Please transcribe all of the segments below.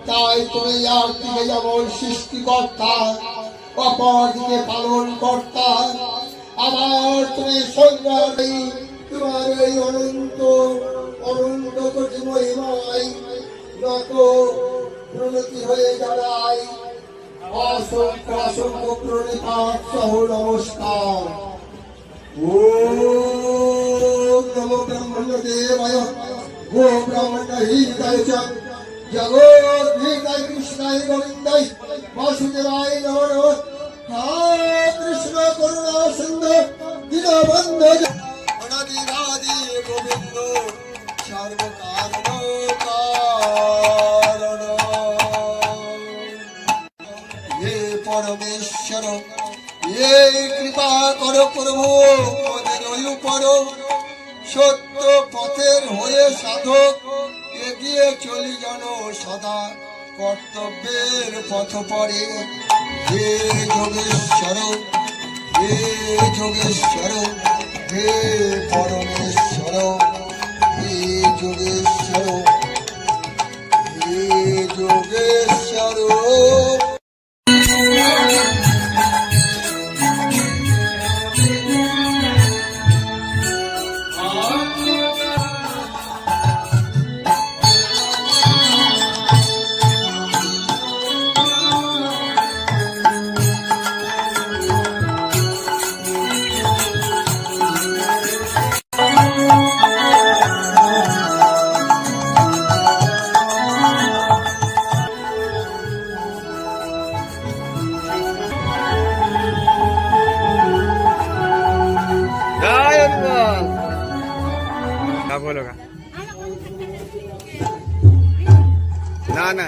তাই তুমি একদিকে যেমন সৃষ্টিকর্তা, অপরদিকে পালন কর্তা, আবার তুমি সংগ্রামী। তোমার এই অনন্ত অনন্ত কোটি মহিমায় নত প্রণতি হয়ে দাঁড়ায়। অসংখ্য অসংখ্য প্রণিপাত সহ নমস্কার। ওম নমো ব্রহ্মণ্য দেবায় গো ব্রাহ্মণ হৃদয় চ জগৎ হৃদয় কৃষ্ণায় গোবিন্দায় বাসুদেবায় নমো নমঃ। হরে কৃষ্ণ করুণা সিন্ধু দীনবন্ধু অনাদিরাদি গোবিন্দ সর্বকারণ কারণ। হে পরমেশ্বর, হে কৃপা করো প্রভু মোদের উপর। সত্য পথের হয়ে সাধক এগিয়ে চলি যেন সদা কর্তব্যের পথ পরে। হে যোগেশ্বর, হে যোগেশ্বর, হে পরমেশ্বর, হে যোগেশ্বর, হে যোগেশ্বর। बोलोगा ना ना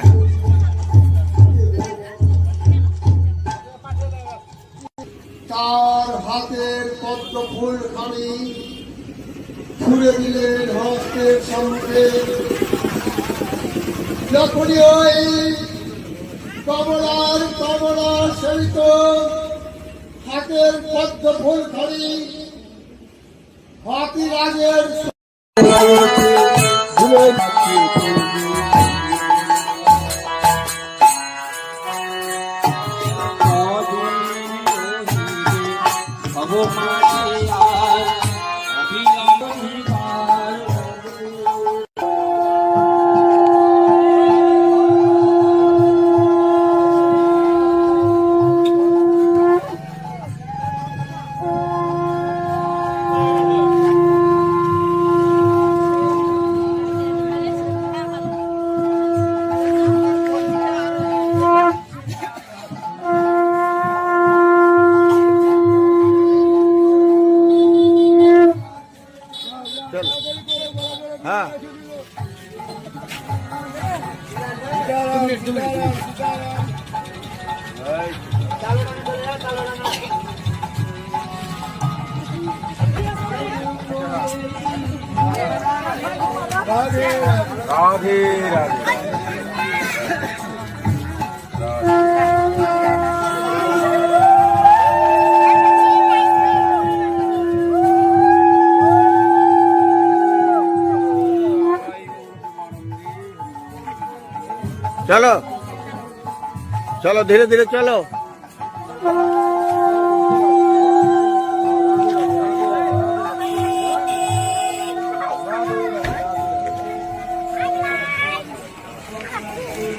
তার হাতের পদ্ম ফুল খানি ছুড়ে দিলেন হস্তের সম্মুখে। যখনই ওই কমলা সহিত হাতের পদ্ম ফুল খানি হাতিরাজের हाँ राधे राधे चलो चलो धीरे धीरे चलो।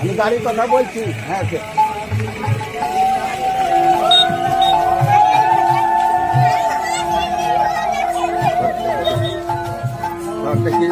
আমি গাড়ির কথা বলছি। হ্যাঁ দেখি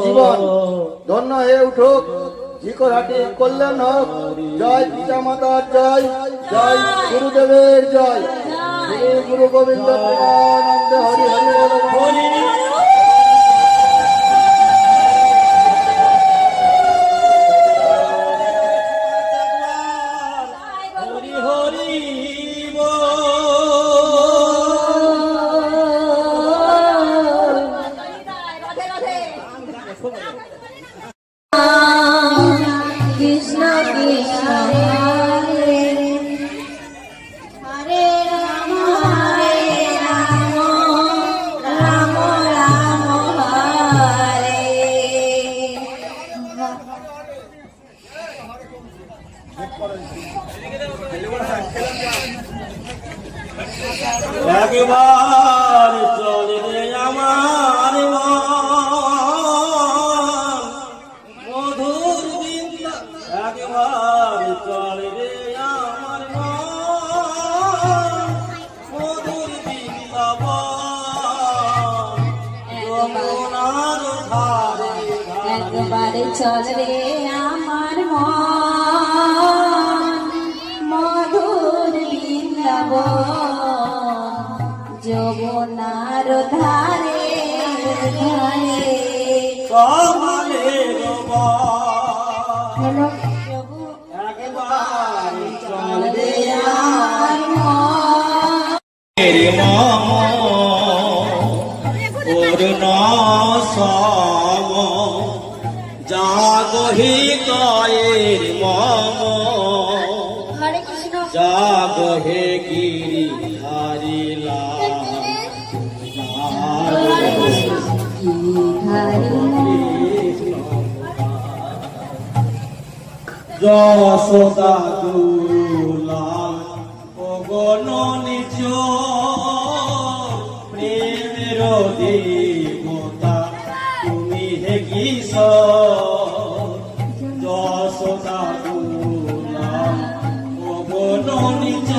জীবন ধন্য হয়ে উঠুক, ঝিকরহাটি কল্যাণ হোক। জয় পিতা মাতার জয়, জয় গুরুদেবের জয়। শ্রী গুরু গোবিন্দ প্রেমানন্দ হরি হরি বল। কৃষ্ণ কৃষ্ণ হরে হরে রাম রাম রাম হরে। একবার চলে রে আমার মধুর বৃন্দা, একবার চলে রে আমার মধুর বৃন্দাবন, যমুনার ধারে একবারে চল রে আমার মন মধুর বৃন্দাবন, যমুনার ধারে ধারে। কমলে গোবা হ্যালো একবার চল রে আমার মন রে মম পূর্ণ সম জাগহি কয়ের মম, হরে কৃষ্ণ জাগহে গিরিধারিলা যশোদা দুলাল অগণ নিজ প্রেমের দেবতা তুমি হে কিশোর, যশোদা দুলাল অগণ নিজ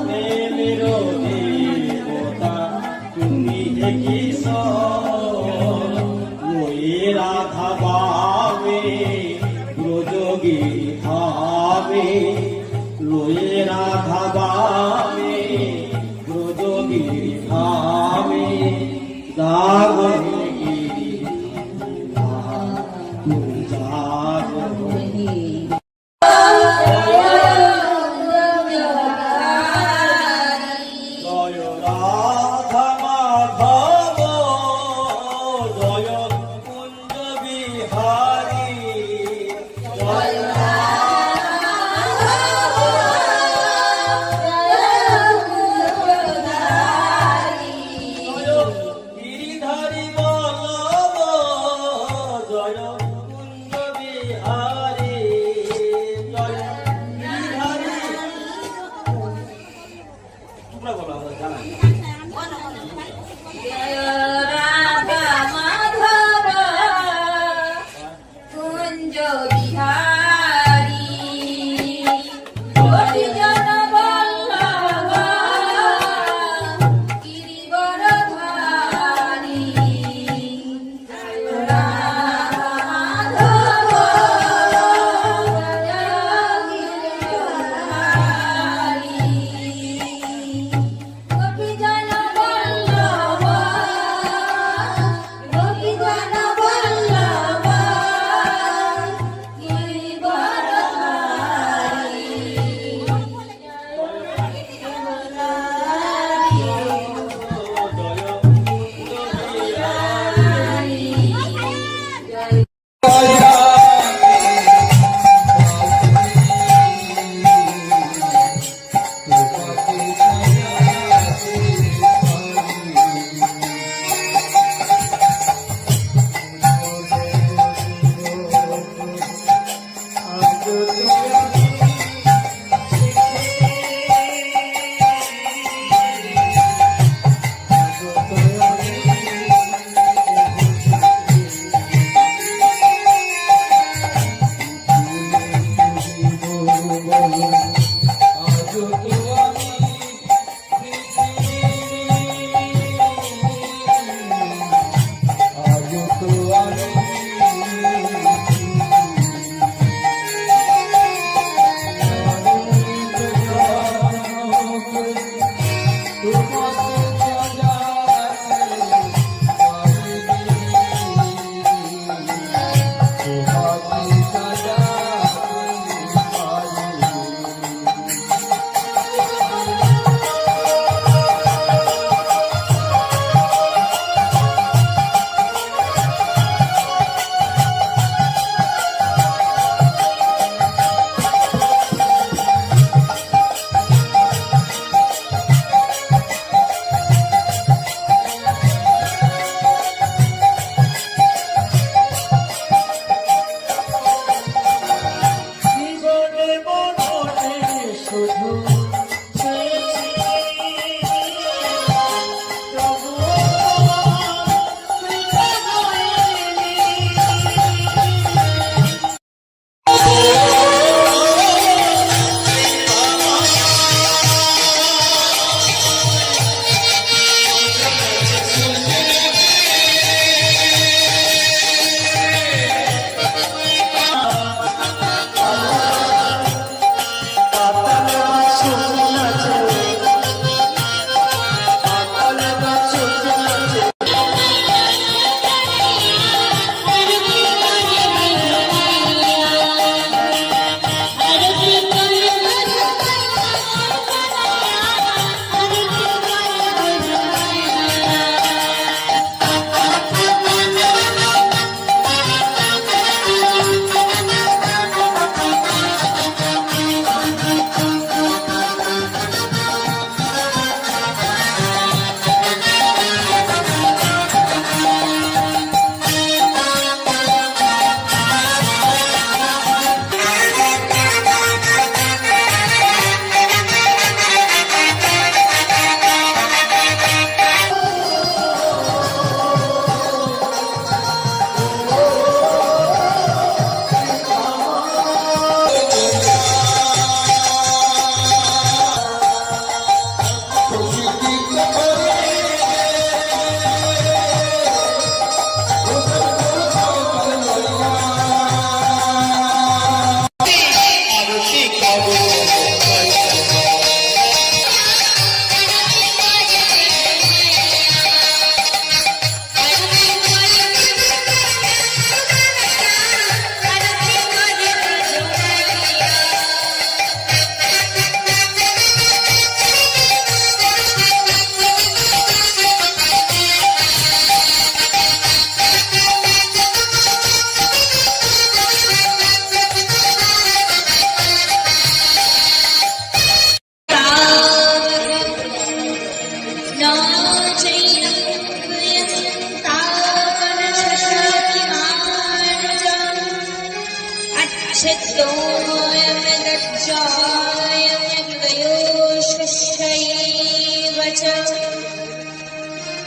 প্রেমের দেবতা তুমি হে কিশোর, ওই রাধা বাবে ব্রজগী ভাবে, লয়ে রাধা বাবে ব্রজগী ভাবে, জাগরে গিরি জাগরে জয় রাধা মাধব, জয় কুঞ্জ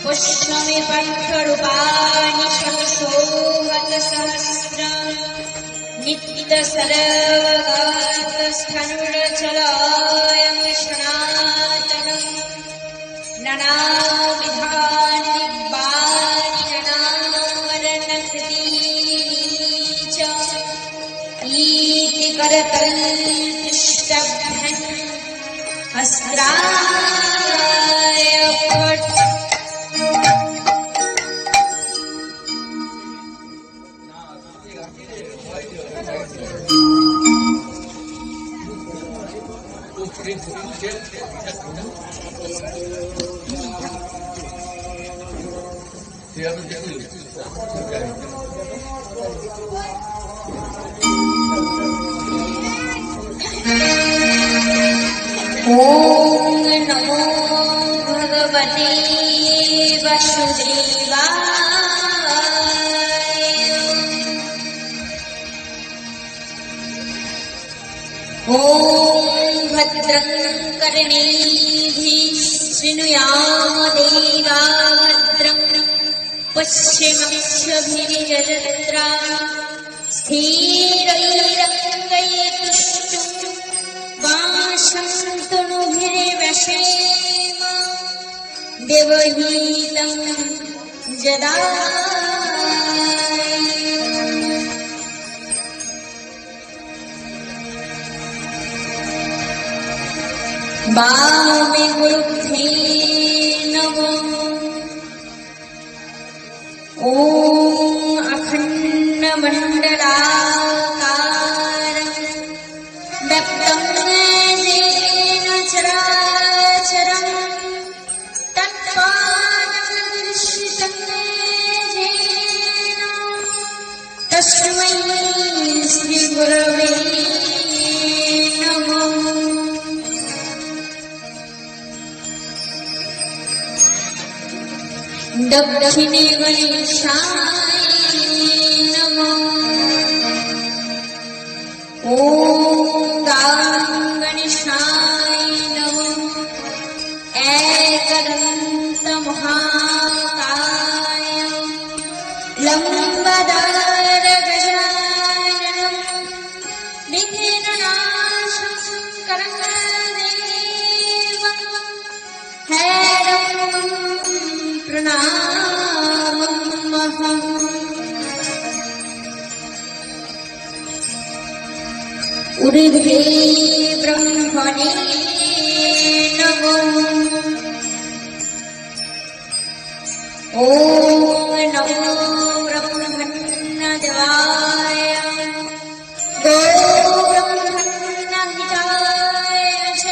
पुष्पमि पट्टरूपाणि शतसोहतसहस्रम् नित्यसर्वगतस्थनुरचलायं सनातनम् नानाविधानि दिव्यानि नानावर्णकृतीनि च ईति करतलतिष्ठभ्यन् अस्त्राय पट् Yeah, ॐ नमो भगवते वासुदेवाय। ॐ भद्रं कर्णेभिः शृणुयाम देवा भद्रं पश्येमाक्षभिर्यजत्राः स्थिरैरङ्गैस्तुष्टुं वाशं तनुभिर्व्यसेम देवहीतं जदाय। वामे गुरुभ्ये नमः। ॐ अखण्डमण्डलाकारं व्याप्तं येन चराचरं तत्पाददर्शितं येन तस्मै श्रीगुरवे नमः। दक्षिणे गणेशाय नमः। ॐ गणेशाय नमः। एकदन्तमहाकाय लम्बोदर गजाननं विघ्ननाशं करदेवं हैरं प्रणामहम्। उर्ध्वे ब्रह्मणे नमः। ॐ नमो ब्रह्मण्यदेवाय गोब्रह्मण्यहिताय च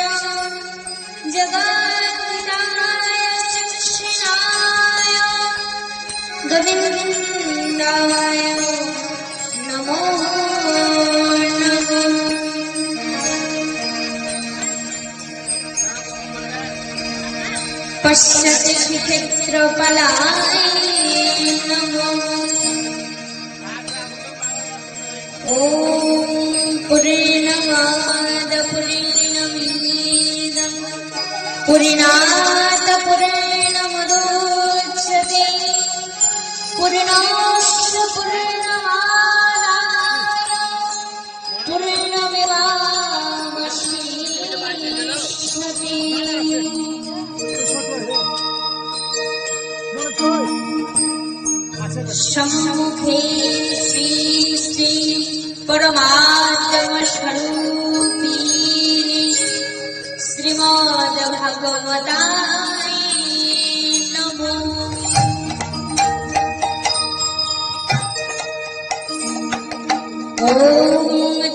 जगद्हिताय च कृष्णाय गोविन्दाय नमो नमः। पश्यति क्षेत्रफलाय नमः। ॐ पूर्णमादपूर्णमिदं पूर्णात् पूर्णमुदच्यते पूर्णस्य पूर्णमादाय पूर्णमेवावशिष्यते। सम्मुखे श्री श्री परमात्मस्वरूपिणी श्रीमद्भगवताय नमः। ॐ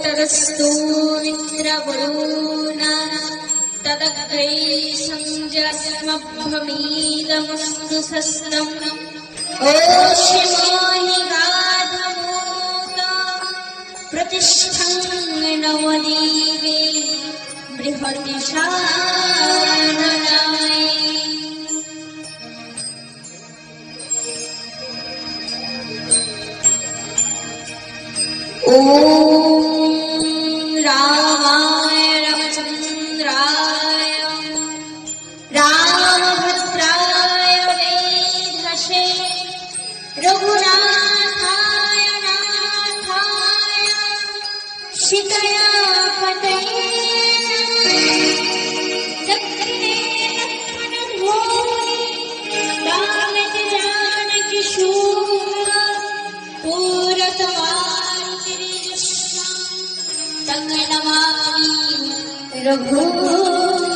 तदस्तु मित्रवरुणा तदग्रे संजस्मभ्रमीदमस्तु सस्तम्। ओषिमाहि गाधमूत प्रतिष्ठं नवदीवे बृहतिशाननाय। ॐ रामाय रामचन्द्राय रामभद्राय वेधसे रघुनाथाय नाथाय सीतया पतये दक्षिणे लक्ष्मणभूमि रामच जानकी शूर पूरतवारिजस्यं तं नमामि रघुत्तमम्।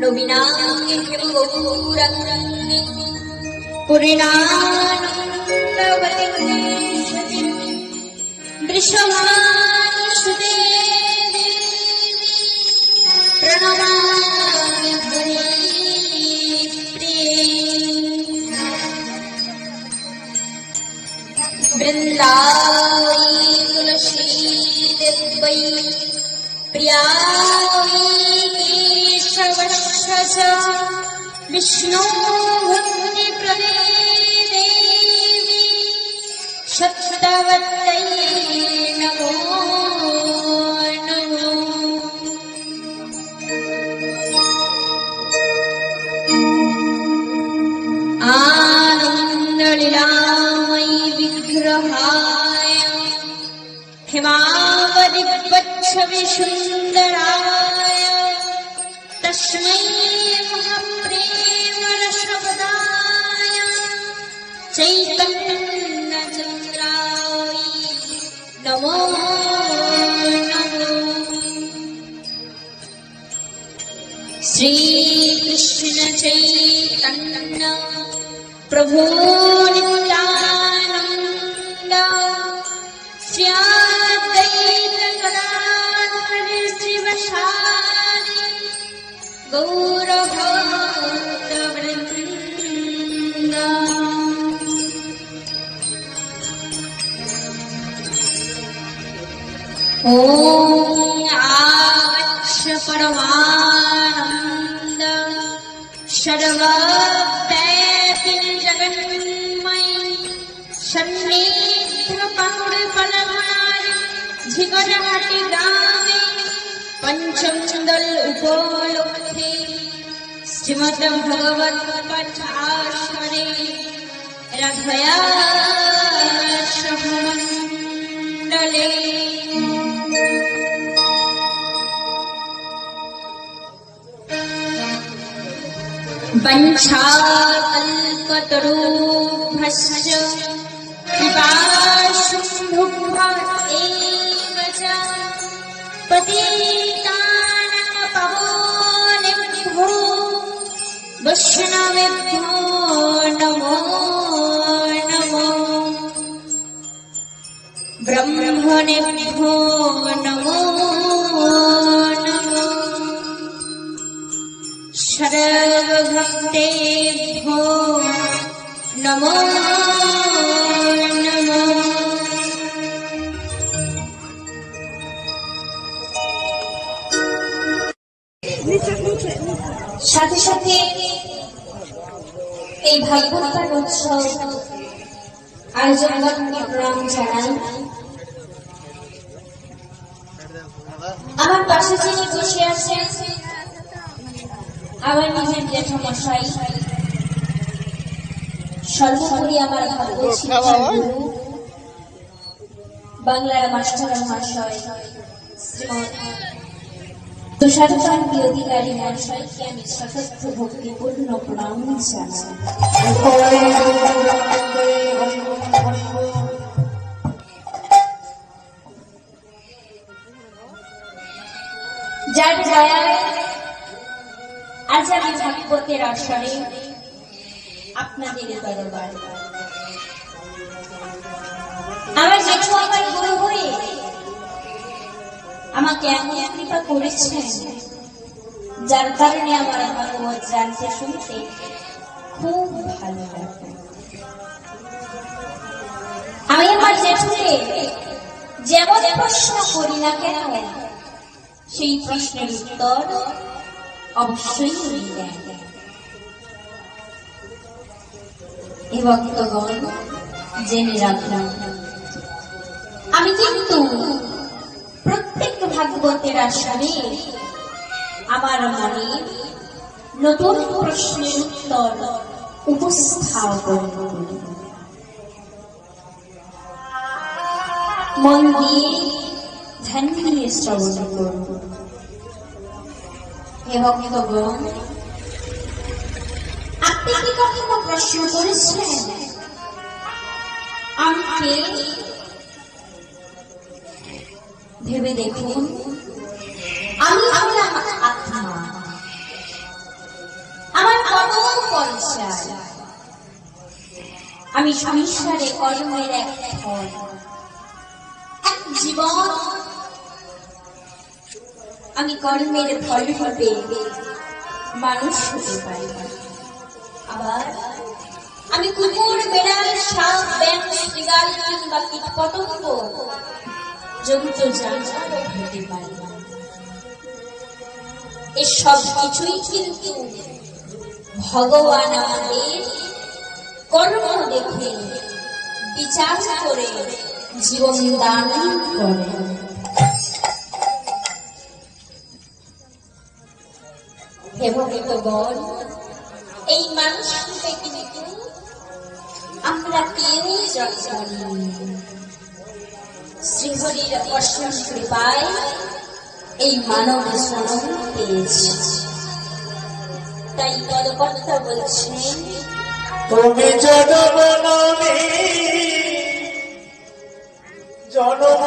नवीनां गौरं पुरीणानन्दवतिं वृषभानुसुते देवी प्रणमामि हरिप्रिये। चन्द्रायै तुलसी देव्यै प्रियायै केशवस्य च विष्णो भक्तिप्रदे देवी शक्तवत्यै नमो नमः। आनन्दलीलामयी विग्रहाय हिमावलिवच्छविसुन्दराय तस्मै महाप्रेमरसपदाय चैतन्यचन्द्राय नमो नमः। श्रीकृष्ण चैतन्य प्रभु नित्यानन्द श्री अद्वैत गदाधर श्रीवासादि गौरभक्तवृन्द। ॐ आवक्ष परमानन्द सर्वव्यापिन जगन्मयी सन्निध पहुड़पलहारी झिगरहाटी ग्रामे पंचमदल उपलक्षे श्रीमद् भगवत पाठाशरे राधया सभमण्डले वञ्चाकल्पतरुभ्यश्च कृपासिन्धुभ्य एव च पतितानां पावनेभ्यो वैष्णवेभ्यो नमो नमः। ब्रह्मणेभ्यो नमो नमः। सर्वभक्तेभ्यो नमो नमः। সাথে সাথে এই ভাগবতার উৎসব আয়োজকগণকে প্রণাম জানাই। আমার পাশে যিনি বসে আছেন আমার নিজের জ্যেষ্ঠমশাই, সর্বোপরি আমার ভাগবত শিক্ষার গুরু বাংলার মাস্টার মহাশয় শ্রীমৎ তুষারকান্তি অধিকারী মহাশয়কে আমি সশস্ত্র ভক্তিপূর্ণ প্রণাম জানাই। যার দয়ায় আজ আমি ভাগবতের আসরে আপনাদের দরবার আমার জেঠু আমার গুরু হয়ে আমাকে এমন কৃপা করেছেন, যার কারণে আমার ভাগবত জানতে শুনতে খুব ভালো লাগে। আমি আমার জেঠুকে যেমন প্রশ্ন করি না কেন, সেই প্রশ্নের উত্তর অবশ্যই উনি দেন। এ ভক্তগণ জেনে রাখলাম, আমি কিন্তু প্রত্যেক ভাগবতের আসরে আমার মনে নতুন প্রশ্নের উত্তর উপস্থাপন করি। মন দিয়ে ধ্যান দিয়ে শ্রবণ করব। হে ভক্তগণ, আপনি কি কখনো প্রশ্ন করেছেন আমি কে? ভেবে দেখুন, আমি হলাম আত্মা। আমার কত পরিচয়, আমি সংসারে কর্মের এক ফল, এক জীবন। আমি কর্মের ফল রূপে মানুষ হতে পারি, আবার আমি কুকুর, বেড়াল, সাপ, ব্যাঙ, শৃগাল কিংবা কীট পতঙ্গ জন্তু জানোয়ারও হতে পারি। এসব কিছুই কিন্তু ভগবান আমাদের কর্ম দেখে বিচার করে জীবন দান করে। হে ভক্তগণ, এই মানুষকে কিন্তু আমরা কেউ জানি। শ্রীহরির অসীম কৃপায় এই মানব জন্ম পেয়েছি। তাই পদকর্তা বলছেন, তুমি জন্ম নামে জন্ম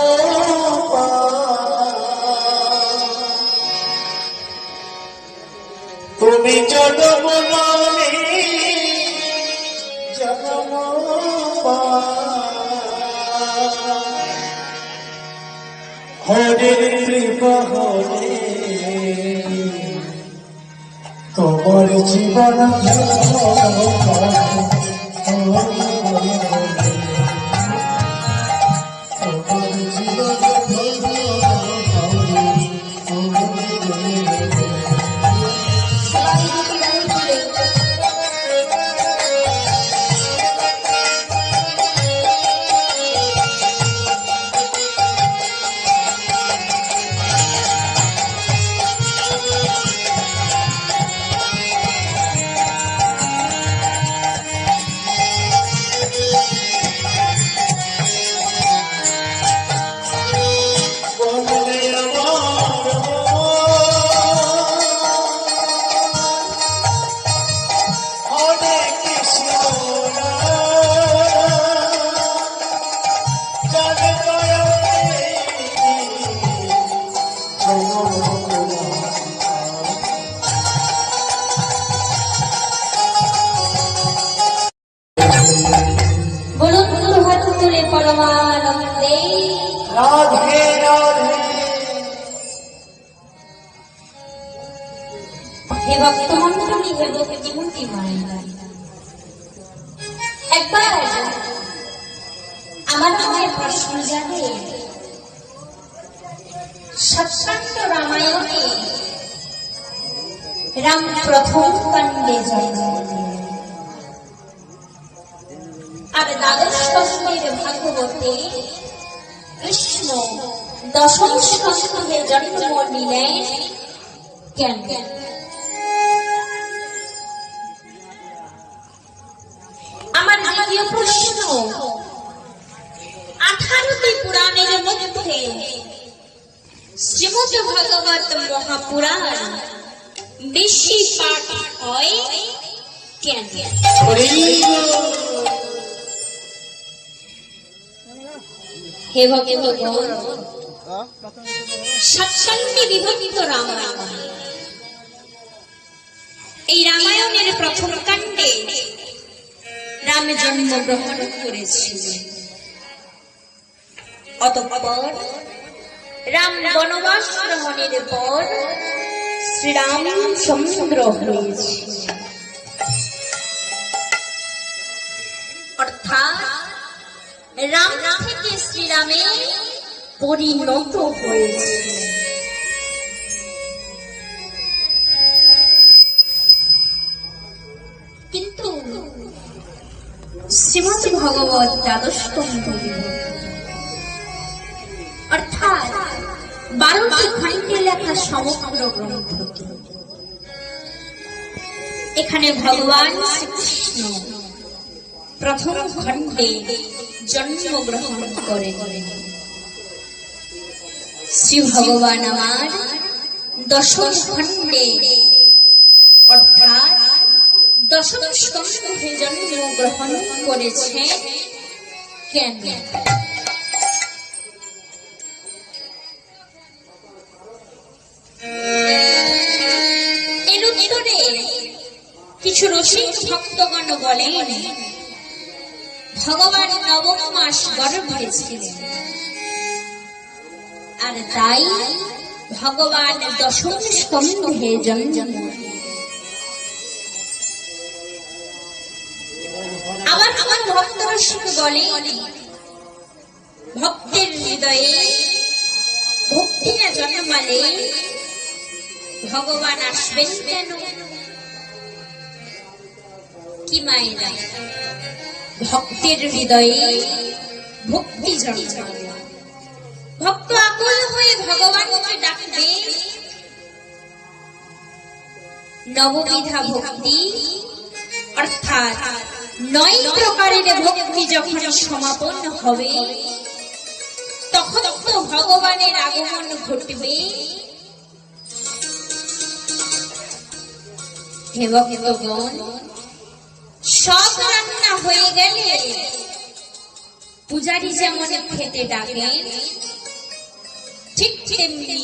তুমি জন্ম নামে জন্ম হরির কৃপা হরে তোমার জীবন বলুন দুহাত তুলে পরমানন্দে রাধে রাধে। হে ভক্তমণ্ডলী, হে ভক্তিমূর্তি মায়েরা, একবার আমার মনে প্রশ্ন জাগে, সৎকাণ্ড রামায়ণে রাম প্রথম কাণ্ডে জন্ম নিলেন, আর দ্বাদশ স্কন্ধের ভাগবতে কৃষ্ণ দশম স্কন্ধে জন্ম নিলেন কেন? আমার দ্বিতীয় প্রশ্ন, 18টি পুরাণের মধ্যে শ্রীমদ্ ভাগবত মহাপুরাণ বেশি পাঠ হয় কেন? হে ভক্তগণ, 7টি বিভক্ত রামায়ণ। এই রামায়ণের প্রথম কাণ্ডে রাম জন্মগ্রহণ করেছিলেন। অতঃপর রাম বনবাস ভ্রমণের পর শ্রীরামচন্দ্র হয়েছিলেন, অর্থাৎ রাম থেকে শ্রীরামে পরিণত হয়েছে। কিন্তু শ্রীমদ্ ভগবত দ্বাদশ স্কন্ধে অর্থাৎ 12টি খণ্ডে লেখা সমগ্র গ্রন্থটি, এখানে ভগবান শ্রীকৃষ্ণ প্রথম খণ্ডে জন্মগ্রহণ করেন। শ্রী ভগবান আমার দশম খণ্ডে অর্থাৎ দশম স্কন্ধে জন্মগ্রহণ করেছে কেন? এর উত্তরে কিছু রসিক ভক্তগণ বলেন, ভগবান নবম মাস গর্ভে ছিলেন, আর তাই ভগবান দশম স্কন্ধে জন্ম। আমার ভক্তরা শুধু বলে ভক্তের হৃদয়ে ভক্তি না জন্মালে ভগবান আসবেন কেন? কি মায়েরা, ভক্তের হৃদয়ে ভক্তি জন্মালে ভক্ত আকুল হয়ে ভগবানকে ডাকবে। নববিধা ভক্তি অর্থাৎ 9 প্রকারের ভক্তি যখন সমাপন হবে তখন তো ভগবানের আগমন ঘটবে। হে ভক্তগণ, সব রান্না হয়ে গেলে পূজারী যেমন খেতে ডাকেন, ঠিক তেমনি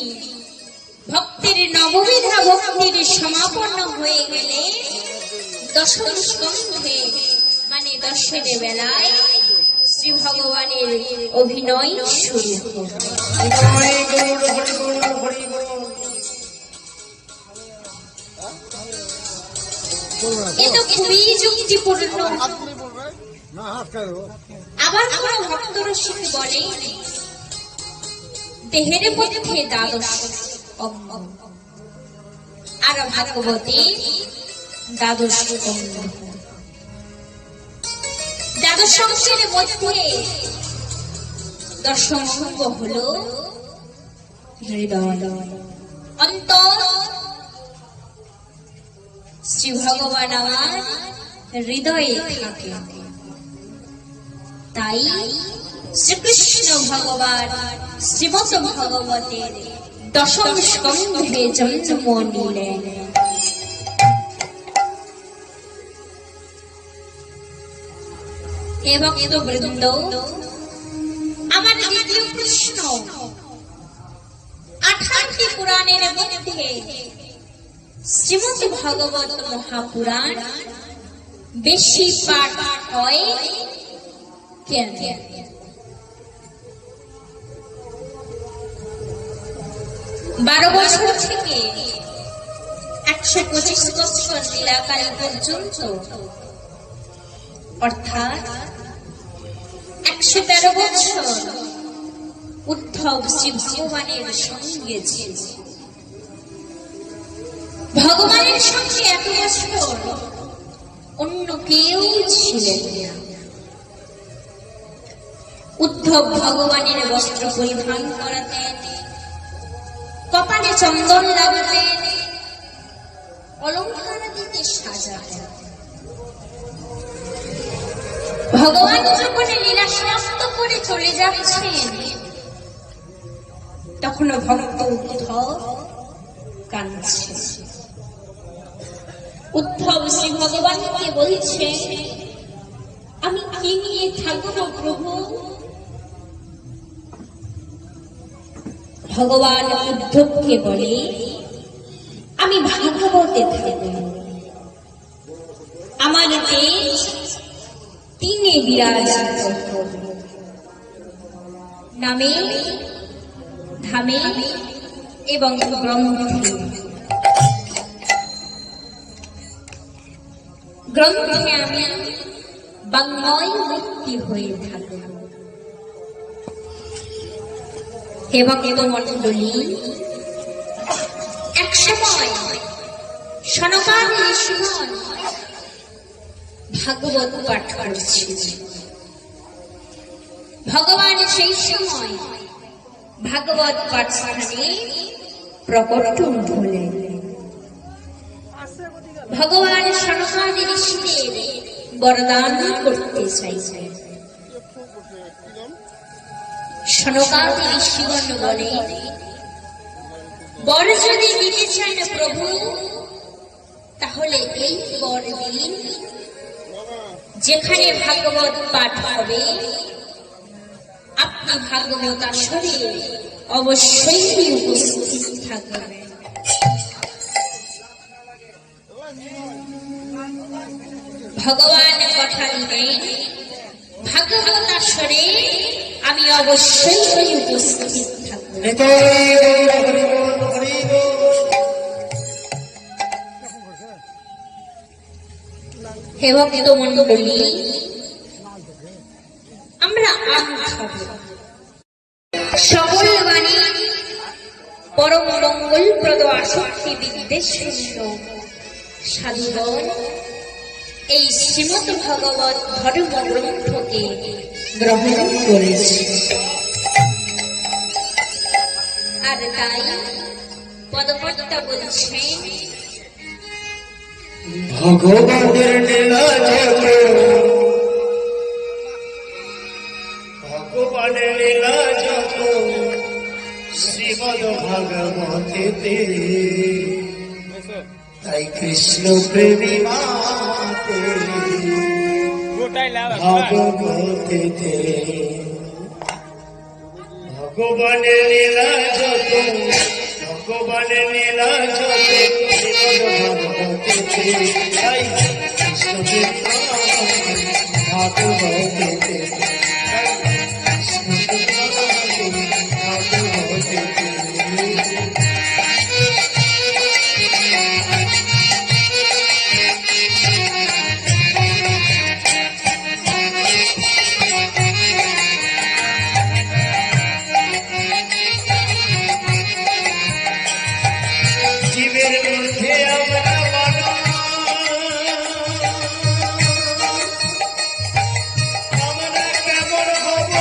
ভক্তের নববিধা ভক্তির সমাপন হয়ে গেলে দশম স্কন্ধে মানে দশের বেলায় শ্রী ভগবানের অভিনয় শুরু হবে। এ তো খুবই যুক্তিপূর্ণ। আবার কোন ভক্তরসিক বলে দেহের মধ্যে দ্বাদশ অঙ্গ আর ভাগবতী দ্বাদশ অঙ্গ। দ্বাদশ অঙ্গের মধ্যে দশম অঙ্গ হল হৃদয়, অন্তর। শ্রী ভগবান আমার হৃদয়ে থাকে, তাই শ্রীকৃষ্ণ ভগবান শ্রীমৎ ভগবতের দশম স্কন্ধে জন্ম নিলেন। হে ভক্তবৃন্দ, আমার দ্বিতীয় প্রশ্ন, 18টি পুরাণের মধ্যে শ্রীমৎ ভাগবত মহাপুরাণ বেশি পাঠ হয় কেন? 12 বছর থেকে 125 বছর লীলাকাল পর্যন্ত অর্থাৎ 113 বছর উদ্ধব শ্রী ভগবানের সঙ্গে ছিল। ভগবানের সঙ্গে এত বছর অন্য কেউ ছিলেন না। উদ্ধব ভগবানের বস্ত্র পরিধান করাতেন, কপালে চন্দন লাগাতেন, অলঙ্কার দিতে সাজাতেন। ভগবান যখন লীলা সমাপ্ত করে চলে যাচ্ছেন তখন ভক্ত উদ্ধব কাঁদছে। উদ্ধব শ্রী ভগবানকে বলছে, আমি কি নিয়ে থাকবো প্রভু? ভগবান উদ্ধবকে বলে, আমি ভাগবতে থাকব। আমার তেজ তিনে বিরাজিত, নামে ধামে এবং গ্রন্থে। গ্রন্থে আমি বাংময় মুক্তি হয়ে থাকব। হে ভক্ত মণ্ডলী, এক সময় সনকাদি ঋষিগণ ভাগবত পাঠ করছিলেন। ভগবান সেই সময় ভাগবত পাঠস্থানে প্রকট হলেন। ভগবান সনকাদি ঋষিদের বরদান করতে চাইছেন। সনকাদি ঋষিগণ বলে, বর যদি দিতে চান প্রভু, তাহলে এই বর দিন যেখানে ভাগবত পাঠ হবে আপনি ভাগবত আসরে অবশ্যই উপস্থিত থাকবেন। ভগবান কথা দিলেন, ভাগবত আসরে আমি অবশ্যই উপস্থিত থাকব। হে ভক্ত মণ্ডলী, আমরা আম খাবো। সকল বাণী পরম মঙ্গলপ্রদ আসক্তি বিদ্বেষ শূন্য সাধুগণ এই শ্রীমদ ভগবত ধর্মগ্রন্থকে গ্রহণ করেছে। আর তাই পদকর্তা বলছেন, ভগবানের লীলা যত, ভগবানের লীলা যত শ্রীমদ ভাগবতেতে, তাই কৃষ্ণ প্রেমী মাতে ভাগবতেতে। ভগবানের লীলা যত, ভগবানের লীলা যত শ্রীমদ ভাগবতেতে, তাই কৃষ্ণ প্রেমী ভাগবতেতে, কৃষ্ণ প্রেমী ভাগবতেতে। জীবের মধ্যে আমরা মানো, আমরা কেমন হব,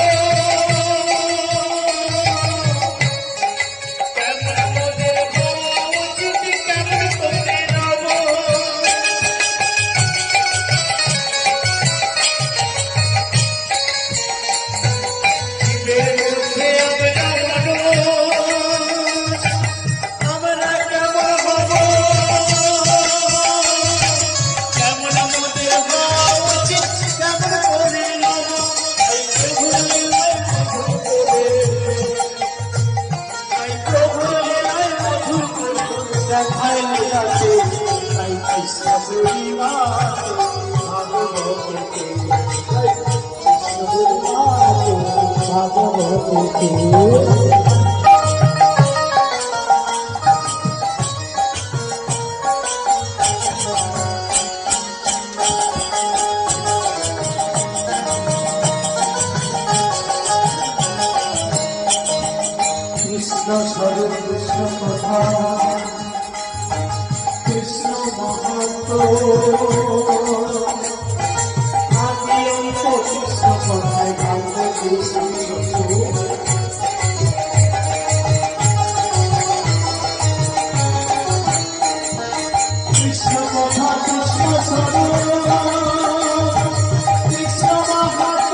কেমন আমাদের হওয়া উচিত, কেমন করে নব। জীবের মধ্যে আমরা মানো, আমরা কেমন হব, কেমন আমাদের হওয়া উচিত, কেমন করে নব। এই প্রভুর লীলায় মধুর করে, এই প্রভুর লীলায় মধুর করে দেখায় লীলাতে, তাই কৃষ্ণ প্রেমী মাতে ভাগবতেতে, তাই কৃষ্ণ প্রেমী মাতে ভাগবতেতে। কৃষ্ণ স্বরূপ কৃষ্ণ কথা, কৃষ্ণ মহাত্ম, আদি অন্ত কৃষ্ণ কথায় ভাগ্য কৃষ্ণ স্বরূপ। কৃষ্ণ কথা কৃষ্ণ স্বরূপ, কৃষ্ণ মহাত্ম,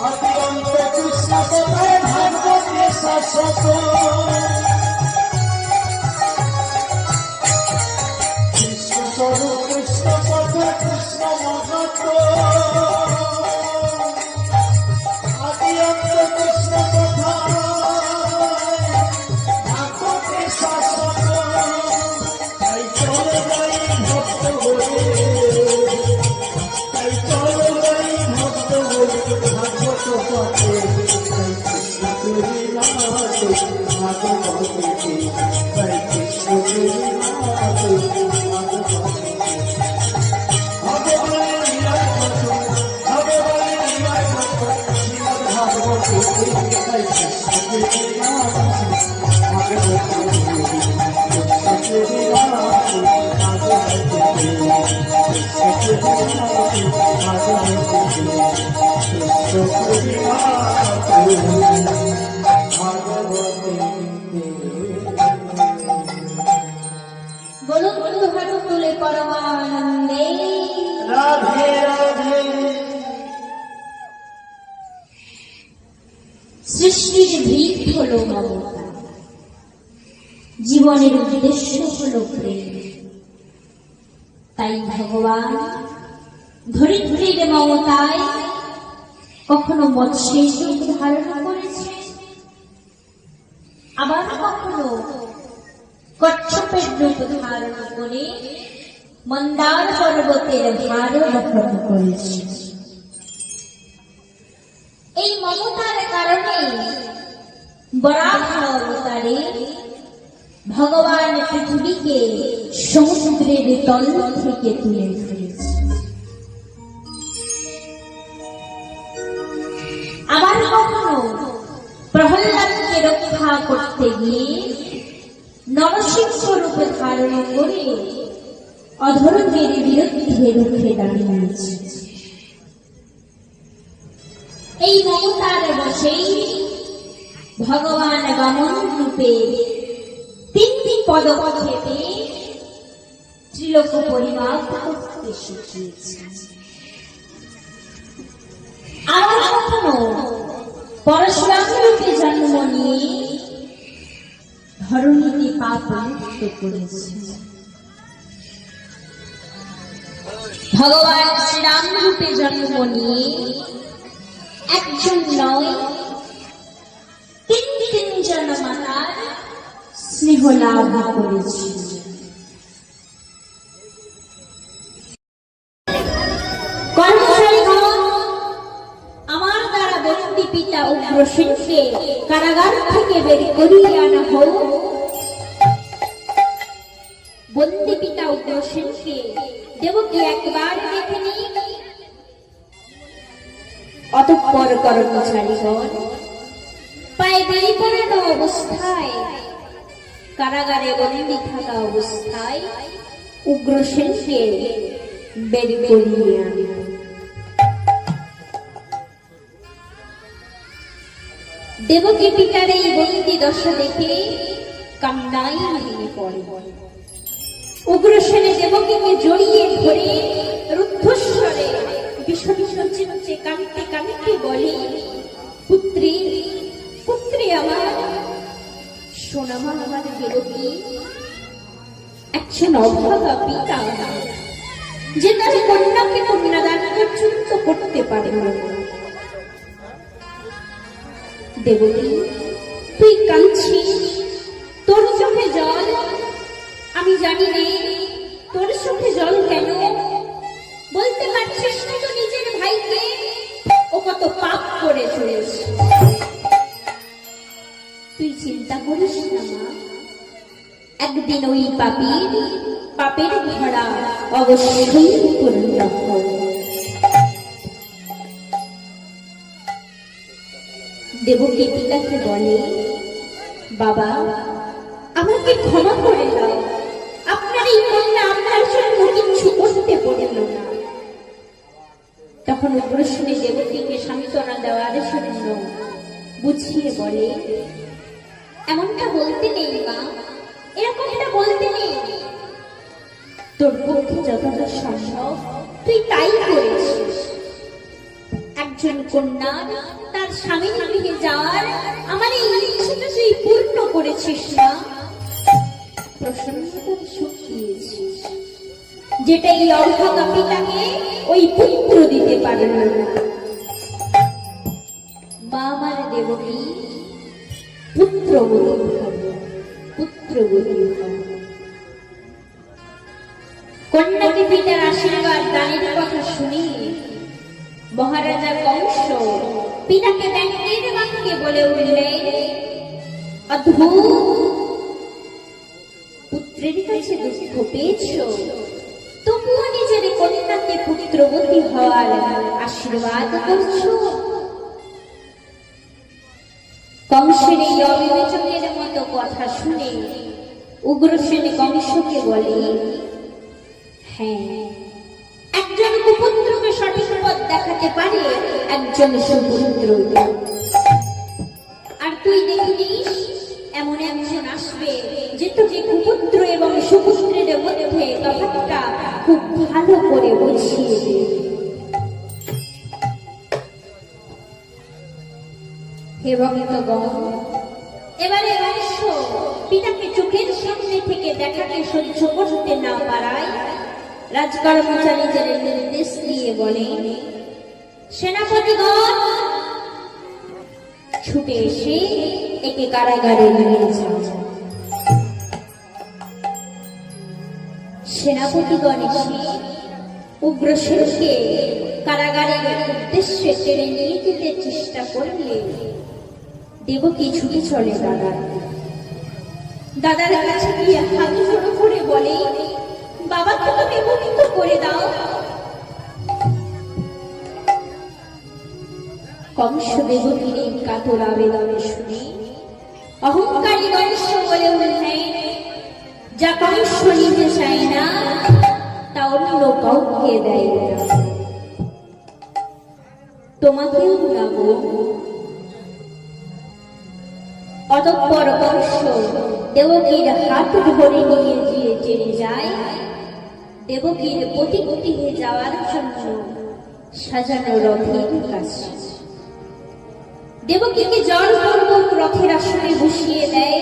আদি অন্ত কৃষ্ণ কথায় ভাগ্য কৃষ্ণ স্বরূপ। কৃষ্ণ স্বরূপ কৃষ্ণ কথা কৃষ্ণ মহাত্ম, আদি অন্ত কৃষ্ণ কথায় ভাগ্য কৃষ্ণ স্বরূপ। তাই চলে যাই ভক্ত বলে, তাই চলে যাই ভক্ত বলে ভাগবত পথে, তাই কৃষ্ণ প্রেমী মাতে ভাগবতেতে, তাই কৃষ্ণ প্রেমী মাতে ভাগবতেতে। ভগবানের লীলায় কত, ভগবানের লীলায় কত শ্রীমদ ভাগবতেতে, তাই কৃষ্ণ প্রেমী মাতে ভাগবতেতে, কৃষ্ণ প্রেমী মাতে ভাগবতেতে, কৃষ্ণ প্রেমী মাতে ভাগবতেতে, কৃষ্ণ প্রেমী মাতে ভাগবতেতে। বলুন বন্ধু হাত তুলে পরমানন্দে রাধে রাধে। সৃষ্টির ভিত হলো মমতা, জীবনের উদ্দেশ্য হলো প্রেম। তাই ভগবান ধরিত্রীর মমতায় কখনো মৎস্যের রূপ ধারণ করেছে, আবার কখনো কচ্ছপের রূপ ধারণ করে মন্দার পর্বতের ভার বহন করেছে। এই মমতার কারণে বরাহ অবতারে ভগবান পৃথিবীকে সমুদ্রের তল থেকে তুলে ধরেছে। কখনো প্রহ্লাদকে রক্ষা করতে গিয়ে নরসিংহ রূপে ধারণ করে অধর্মের বিরুদ্ধে রুখে দাঁড়িয়েছে। এই মমতার বসেই ভগবান বামন রূপে তিনটি পদক্ষেপে ত্রিলোক পরিমাপ করতে শিখিয়েছে। আবার কখনো পরশুরাম রূপে জন্ম নিয়ে ধরণীকে পাপ মুক্ত করেছে। ভগবান শ্রীরাম রূপে জন্ম নিয়ে একজন নয় তিনজন মাতার স্নেহ লাভ করেছে। আমার দ্বারা বন্দী পিতা উগ্রসেনকে কারাগার থেকে বের করিয়ে আনা হোক। বন্দী পিতা উগ্রসেনকে দেবকী একবার দেখে নিই। অতঃপর কর্মচারীগণ পায়ে বেরি পড়ানো অবস্থায় কারাগারে বন্দী থাকা অবস্থায় উগ্রসেনকে বের করিয়ে আনে। দেবকী পিতার এই বন্দী দশা দেখে কান্নায় ভেঙে পড়ে। উগ্রসেনে দেবকীকে জড়িয়ে ধরে রুদ্ধস্বরে বিসর্জনে কাঁদতে কাঁদতে বলে, পুত্রী পুত্রী আমার, সোনামা আমার দেবকী একজন অভাগা পিতা যে তার কন্যাকে কন্যাদান পর্যন্ত করতে পারে না। দেবকী তুই কাঁদছিস, তোর চোখে জল। আমি জানি নে তোর চোখে জল কেন। বলতে পারছিস না তো নিজের ভাইকে ও কত পাপ করে চলেছে। তুই চিন্তা করিস না মা, একদিন ওই পাপের ধরা অবশ্যই পূর্ণ হবে। দেবকী পিতাকে বলে, বাবা আমাকে ক্ষমা করে দাও, আপনার এই কন্যা আপনার জন্য কিচ্ছু করতে পারল না। তখন উগ্রসেন দেবকীকে সান্ত্বনা দেওয়ার জন্য বুঝিয়ে বলে, এমনটা বলতে নেই মা, এরকমটা বলতে নেই। তোর পক্ষে যতটা সম্ভব তুই তাই করেছিস। একজন কন্যা তার স্বামীর গৃহে যাওয়ার আমার এই ইচ্ছেটা তুই পূর্ণ করেছিস না। প্রসন্নতার সুখ দিয়েছিস, যেটা এই অভাগা পিতাকে ওই পুত্র দিতে পারে না। মা আমার দেবকী পুত্রবতী হবে, পুত্রবতী হবে। কন্যাকে পিতার আশীর্বাদ দানের কথা শুনে মহারাজা কংস পিতাকে ব্যঙ্গের বাক্যে বলে উঠলেন, অদ্ভুত, পুত্রের কাছে দুঃখ পেয়েছ, তবুও নিজের কন্যাকে পুত্রবতী হওয়ার আশীর্বাদ করছো। কংসের এই অবিবেচকের মতো কথা শুনে উগ্রসেন কংসকে বলে, হ্যাঁ, একজন কুপুত্রকে সঠিক পথ দেখাতে পারে একজন সুপুত্র। আর তুই দেখিস এমন একজন আসবে যে তোকে কুপুত্র এবং সুপুত্রের মধ্যে তফাৎটা খুব ভালো করে বুঝিয়ে দেবে। হে ভক্তগণ, এবারে কংস পিতাকে চোখের সামনে থেকে দেখাকে সহ্য করতে না পারায় রাজকর্মচারীদের নির্দেশ দিয়ে বলে, সেনাপতিগণ ছুটে এসে একে কারাগারে নিয়ে যাও। সেনাপতিগণ এসে উগ্রসেনকে কারাগারের উদ্দেশ্যে টেনে নিয়ে যেতে চেষ্টা করলে দেবকী ছুটে চলে দাদার কাছে গিয়ে হাত জোড়ো করে বলে, বাবাকে তুমি মুক্ত করে দাও। কংস দেবকীর এই কাতর আবেদন শুনে অহংকারী কংস বলে উঠলেন, যা কংস নিতে চায় না তা অন্য কাউকে দেয় না, তোমাকেও দেবো। অতঃপর কংস দেবকীর হাত ধরে নিয়ে গিয়ে চলে যায় দেবকীর পতি হয়ে যাওয়ার জন্য সাজানো রথের কাছে। দেবকীকে জলপূর্বক রথের আসনে বসিয়ে দেয়।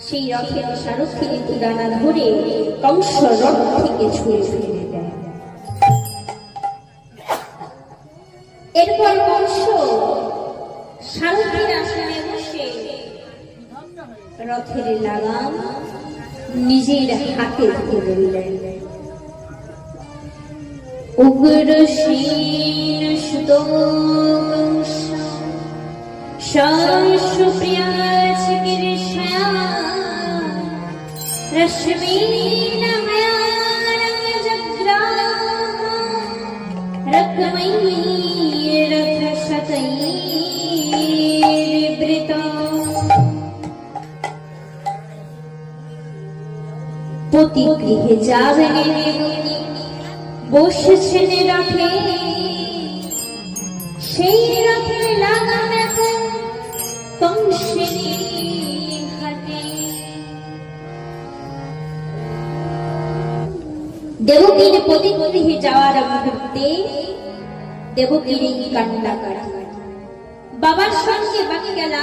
সেই রথের সারথী ডানা ধরে কংস রথ থেকে ছুঁড়ে ফেলে দেয়। এরপর কংস সারথীর আসনে বসে রথের লাগাম নিজের হাতে ধরে নিলেন। উগ্রসেন সুত কংস সুপ্রিয়া চিকিৎসা রশ্মীন পতি গৃহে যাবেন বসেছেন রথে, সেই রথে লাগাম এখন কংসের হাতে। দেবকীর পতি গৃহে যাওয়ার মুহূর্তে দেবকীর এই কান্নাকাটি, বাবার সঙ্গে বাকি গেল,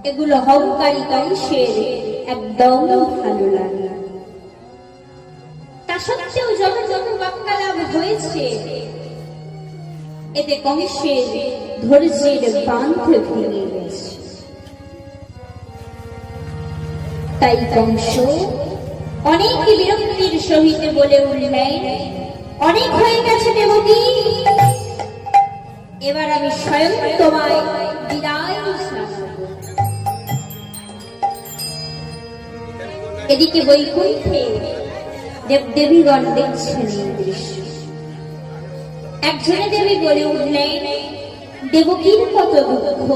এগুলো অহংকারী কংসের একদম ভালো লাগে। তা সত্ত্বেও যত যত বাক্যালাপ হয়েছে এতে কংসের ধৈর্যের বাঁধ ভেঙে গেছে। তাই কংস অনেক বিরক্তির সহিত বলে উঠলেন, অনেক হয়ে গেছে দেবকী, এবার আমি স্বয়ং তোমায় বিদায় জানাবো। এদিকে বৈকুণ্ঠে দেবদেবীগণ দেখছেন এই দৃশ্য। একজনে দেবী বলে উঠলেন, দেবকীর কত দুঃখ।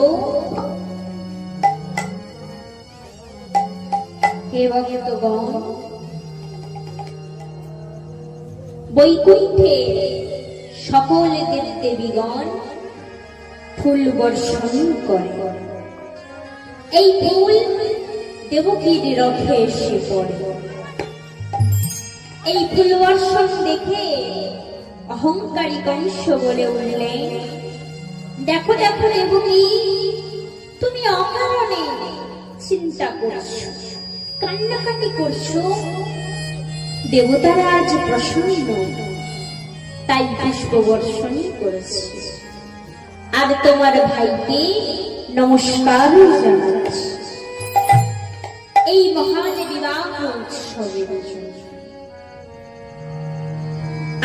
হে ভক্তগণ, বৈকুণ্ঠে সকল দেবদেবীগণ ফুল বর্ষণ করে। এই ফুল দেবকীর রথে এসে পড়ে। এই ফুল বর্ষণ দেখে অহংকারী কংস বলে উঠলেন, দেখো দেখো দেবকী, তুমি অকারণে চিন্তা করছো, কান্নাকাটি করছো। দেবতারা আজ প্রসন্ন, তাই পুষ্প বর্ষণ করেছে। আর তোমার ভাইকে নমস্কার জানাচ্ছি এই মহান বিবাহ উৎসবের জন্য।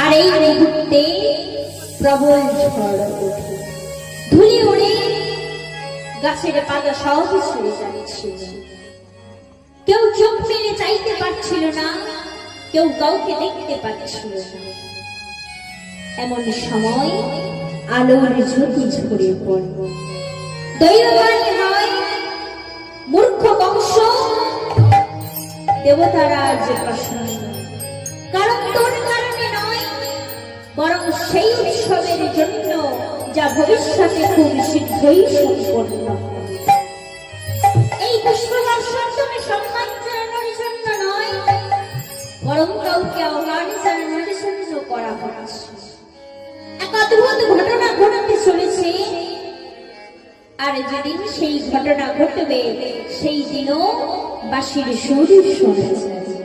আর এই মুহূর্তে প্রবল ঝড় ওঠে, ধুলি উড়ে গাছের পাতা সব সরে যাচ্ছিল। কেউ চোখ মেলে চাইতে পারছিল না, কেউ কাউকে দেখতে পাচ্ছিল না। এমন সময় আলোর জ্যোতি ঝরে পড়ল। দৈববাণী হয়, মূর্খ কংস, দেবতারা আজ প্রসন্ন, কারণ তোর কারণে নয়, বরং সেই উৎসবের জন্য যা ভবিষ্যতে খুব শীঘ্রই সম্পন্ন হবে। এই পুষ্পবর্ষণ তুমি সম্মান জানানোর জন্য নয়, বরং কাউকে আহ্বান জানানোর জন্য করা হচ্ছে। এক অদ্ভুত ঘটনা ঘটতে চলেছে, আর যেদিন সেই ঘটনা ঘটবে সেই দিনও বাঁশির সুর শোনা যাবে।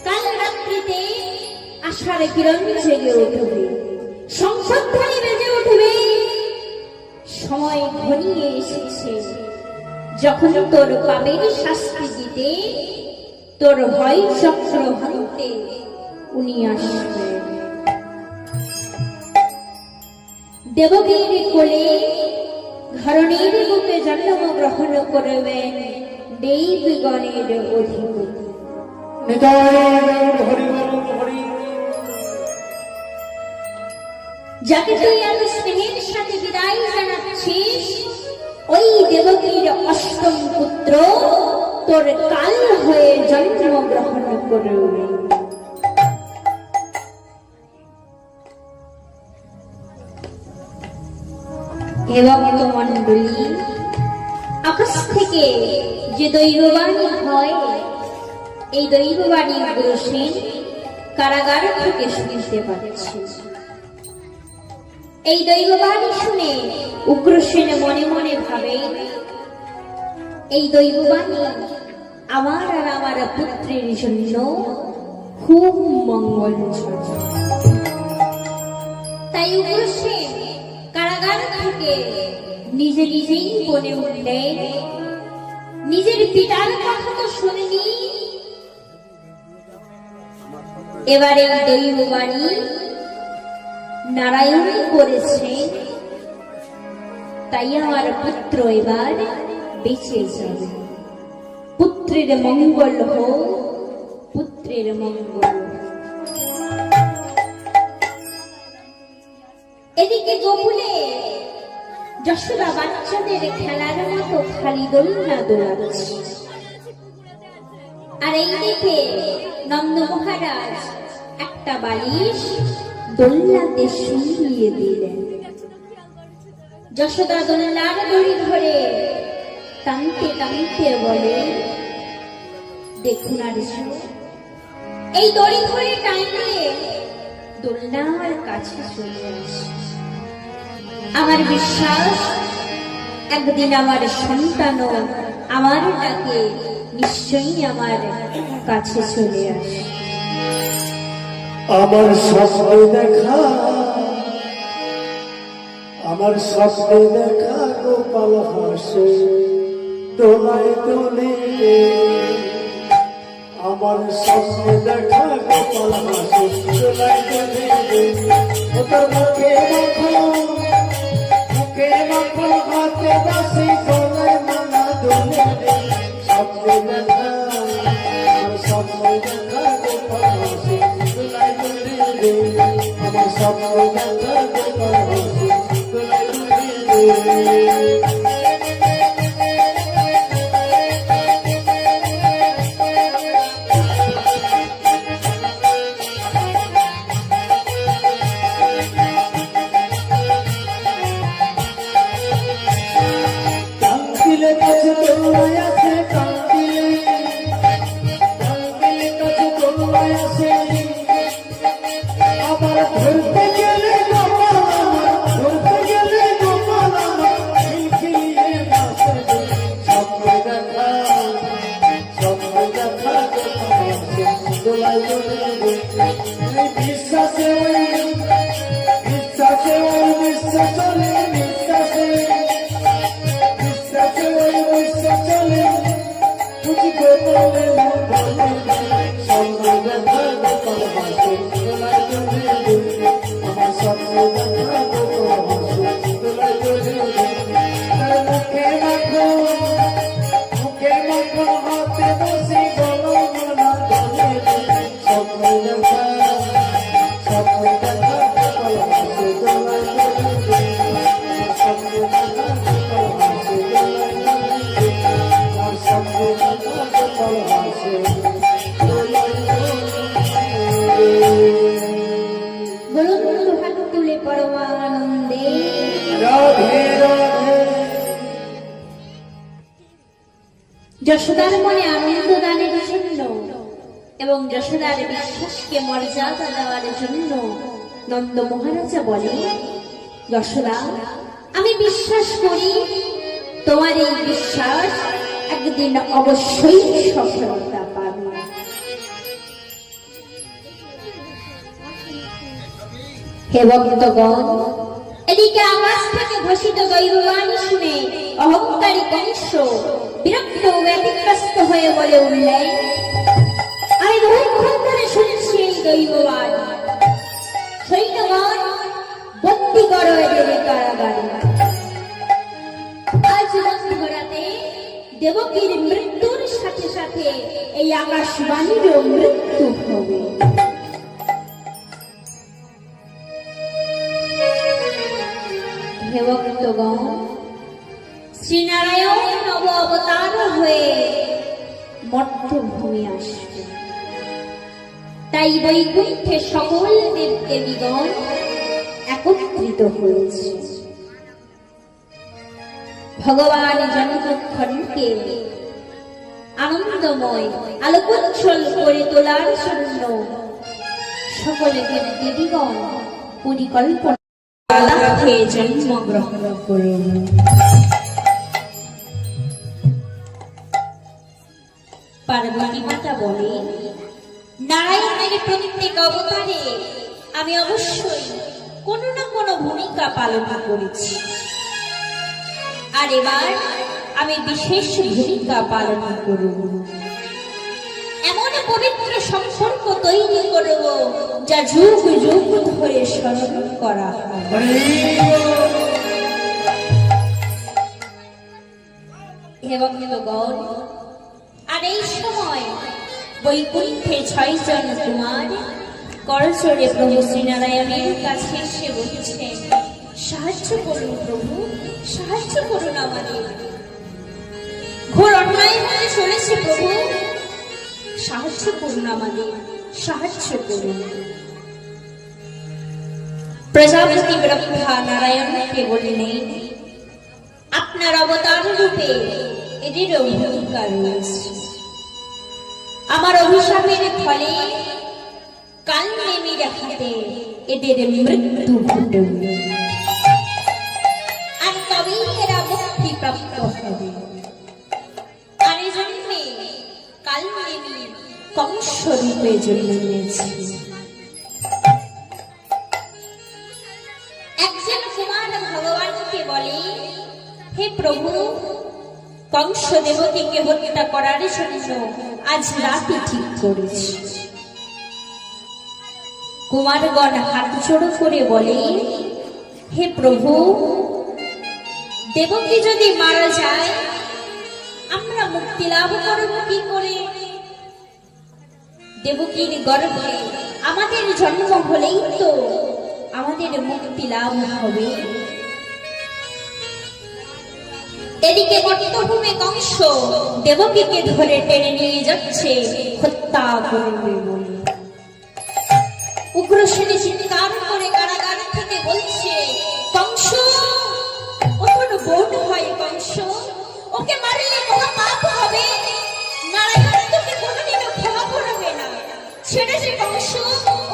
কাল রাত্রিতে আষাঢ় কিরণ জেগে উঠবে, শঙ্খধ্বনি বেজে উঠবে। সময় ঘনিয়ে এসেছে যখন তোর পাপের শাস্তি দিতে, তোর হয় চক্র হাতে উনি আসবেন। দেবকীর কোলে ধরণীর বুকে জন্মগ্রহণ করবেন দেবগণের অধিপতি। যাকে তুই এত স্নেহের সাথে বিদায় জানাচ্ছিস, ওই দেবকীর অষ্টম পুত্র তোর কাল হয়ে জন্মগ্রহণ করবে। হে ভক্ত মণ্ডলী, আকাশ থেকে যে দৈববাণী হয়, এই দৈববাণী উগ্রসেন কারাগার থেকে শুনতে পাচ্ছে। এই দৈববাণী শুনে উগ্রসেন মনে মনে ভাবে, এই দৈববাণী আমার আর আমার পুত্রের জন্য খুব মঙ্গলজনক। তাই উগ্রসেন কারাগার থেকে নিজে নিজেই বলে উঠলেন, নিজের পিতার কথা তো শুনিনি, এবারে দৈববাণী নারায়ণ করেছে, তাই আমার পুত্র এবার বেঁচে যাবে। পুত্রের মঙ্গল হোক, পুত্রের মঙ্গল। এদিকে গোকুলে যশোদা বাচ্চাদের খেলার মতো খালি দোলনা দোলাচ্ছে, আর এই দেখে নন্দ মহারাজ একটা বালিশ দোলনাতে শুইয়ে দিলেন। যশোদা দোলনার দড়ি ধরে টানতে টানতে বলে, দেখুন আর এই দড়ি ধরে টানলে দোলনার কাছে চলে আসে। আমার বিশ্বাস একদিন আমার সন্তানও আমার ডাকে নিশ্চয়ই আমার কাছে চলে আসে। আমার স্বপ্নে দেখা, আমার স্বপ্নে দেখা গোপাল হাসে দোলায় দোলে। আমার স্বপ্নে দেখা গোপাল হাসে দোলায় দোলে। তোর মুখে মাখো, মুখে মাখো, হাতে বাসি গলায় মালা দোলে। স্বপ্নে দেখা, আমার স্বপ্নে দেখা গোপাল হাসে দোলায় দোলে। আমার স্বপ্নে দেখা গোপাল হাসে দোলায় দোলে। যশোদার মনে আনন্দ দানের জন্য এবং যশোদার বিশ্বাসকে মর্যাদা দেওয়ার জন্য নন্দ মহারাজা বলে, যশোদা, আমি বিশ্বাস করি তোমার এই বিশ্বাস একদিন অবশ্যই সফলতা পাবে। হে ভক্তগণ, এদিকে আকাশ থেকে ঘোষিত দৈববাণী শুনে অহংকারী কংস বিরক্ত ও ব্যতিগ্রস্ত হয়ে বলে উঠলেন, আমি বহুক্ষণ ধরে শুনছি এই দৈববাণী। সৈন্যগণ, বন্দী করো এদের কারাগারে। আজ মধ্যরাতে দেবকীর মৃত্যুর সাথে সাথে এই আকাশবাণীরও মৃত্যু হবে। নব অবতার হয়ে মর্তভূমি আসবে। তাই বৈকুণ্ঠে সকল দেব দেবীগণ একত্রিত হয়েছে ভগবান জনকক্ষণকে আনন্দময় আলোকোজ্জ্বল করে তোলার জন্য। সকল দেব দেবীগণ পরিকল্পনা জন্মগ্রহণ করুন। পার্বতী মাতা বলে, নারায়ণের প্রত্যেক অবতারে আমি অবশ্যই কোনো না কোনো ভূমিকা পালন করেছি, আর এবার আমি বিশেষ ভূমিকা পালন করব। এমন পবিত্র সম্পর্ক তৈরি করব যা যুগ যুগ ধরে স্মরণ করা হবে। হে ভক্তগণ, আর এই সময় বৈকুণ্ঠে 6 জন কুমার করজোড়ে প্রভু শ্রীনারায়ণের কাছে এসে বলছে, সাহায্য করুন প্রভু, সাহায্য করুন আমাদের। ঘোর অন্যায় হয়ে চলেছে প্রভু, সাহায্য করুন আমাদের, সাহায্য করুন। প্রজাপতি ব্রহ্মা নারায়ণকে বললেন, আপনার অবতার রূপে এদেরও ভূমিকা রয়েছে। আমার অভিশাপের ফলে কাল নেমির হাতে এদের মৃত্যু ঘটবে, আর তবেই এরা মুক্তি প্রাপ্ত হবে। আর এই জন্মে কাল নেমি কংস রূপে জন্মেছে। একজন কুমার ভগবানকে বলে, হে প্রভু, কংস দেবতীকে হত্যা করার জন্য আজ রাতে ঠিক করেছি। কুমারগণ হাত জোড়ো করে বলে, হে প্রভু, দেবকী যদি মারা যায় আমরা মুক্তি লাভ করব কি করে? দেবকীর গর্ভে আমাদের জন্ম হলেই তো আমাদের মুক্তি লাভ হবে। এদিকে মর্তভূমে কংস দেবকীকে ধরে টেনে নিয়ে যাচ্ছে হত্যা করবে বলে। উগ্রসেনী চিৎকার করে কারাগার থেকে বলছে, কংস, ও তোর বোন হয় কংস, ওকে মারলে মহা পাপ হবে, নারায়ণ তোকে কোনোদিনও ক্ষমা করবে না। ছেড়ে দে কংস,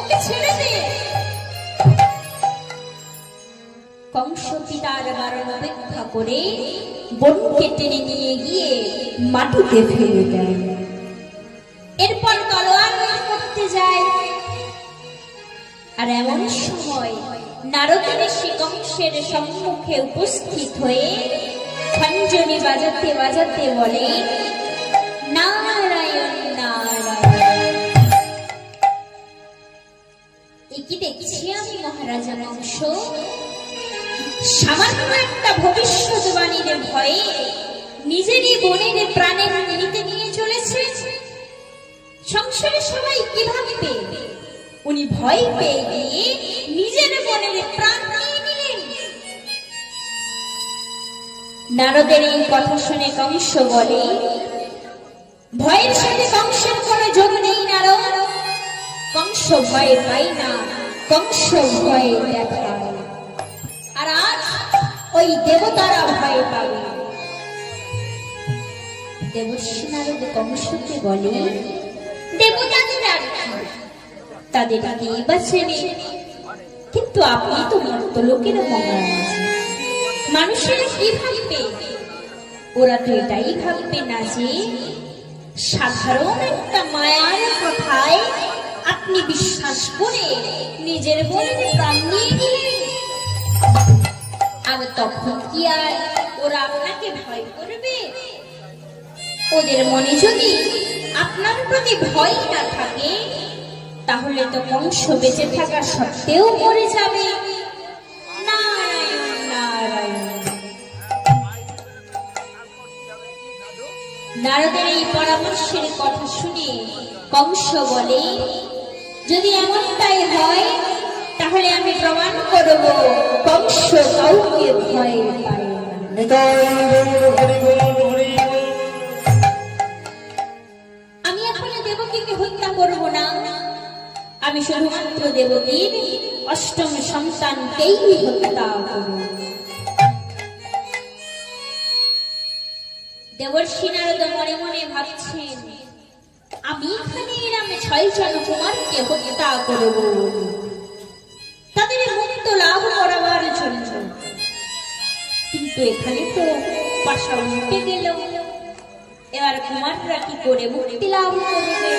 ওকে ছেড়ে দে। কংস পিতার বারণ উপেক্ষা করে বোনকে টেনে নিয়ে গিয়ে মাটিতে ফেলে দেয়। এরপর তলোয়ার করতে যায়। আর এমন সময় নারদ ঋষি কংসের সম্মুখে উপস্থিত হয়ে খঞ্জনি বাজাতে বাজাতে বলে, নারায়ণ নারায়ণ। কি দেখছি আমি মহারাজা কংস? সামান্য একটা ভবিষ্যৎবাণীর ভয়ে নিজেরই বোনের প্রাণের নিতে নিয়ে চলেছে। সংসারে সবাই কি ভাববে? উনি ভয় পেয়ে গিয়ে নিজের বোনের প্রাণ নিয়ে নিলেন। নারদের এই কথা শুনে কংস বলে, ভয়ের সাথে কংসের কোনো যোগ নেই নারদ। কংস ভয় পায় না, কংস ভয় দেখায়। আর আজ ওই দেবতারা ভয় পাবে। দেবর্ষি নারদ কংসকে বলে, দেবতাদের আর তাদের আগে বাঁচেনি, কিন্তু আপনি তো মর্তলোকের মহারাজ। মানুষেরা কি ভাববে? ওরা তো এটাই ভাববে না যে সাধারণ একটা মায়ার কথায় আপনি বিশ্বাস করে নিজের বোনের প্রাণ নিয়ে নিলেন। আর তখন কি আর ওরা আপনাকে ভয় করবে? ওদের মনে যদি আপনার প্রতি ভয় না থাকে, তাহলে তো কংস বেঁচে থাকা সত্ত্বেও মরে যাবে। নারায়ণ নারায়ণ। নারদের এই পরামর্শের কথা শুনে কংস বলে, যদি এমনটাই হয় তাহলে আমি প্রমাণ করব কংস কাউকে ভয় পায় না। দেবকীকে হত্যা করব না, আমি শুধুমাত্র দেবকীর অষ্টম সন্তানকেই হত্যা করব। দেবর্ষি নারদ মনে মনে ভাবছেন, আমি এখানে এলাম 6 জন কুমারকে হত্যা করব, তাদের মুক্ত লাভ করাবার জন্য, কিন্তু এখানে তো পাশা উঠে গেল, এবার কুমাররা কি করে মুক্তি লাভ করবে?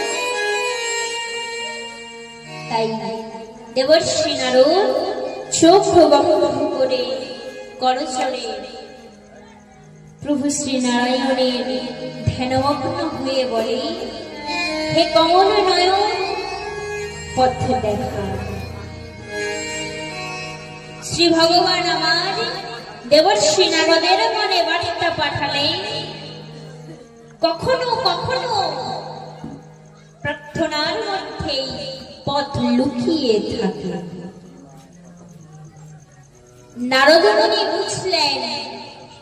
তাই দেবর্ষি নারদ চোখ বন্ধ করে করজোড়ে প্রভু শ্রী নারায়ণের ধ্যানমগ্ন হয়ে বলে, হে কমল নয়ন পথ দেখা। শ্রী ভগবান আমার দেবর্ষি নারদের মনে বার্তা পাঠালেন, কখনো কখনো প্রার্থনার মধ্যেই পথ লুকিয়ে থাকে। নারদ মুনি বুঝলেন,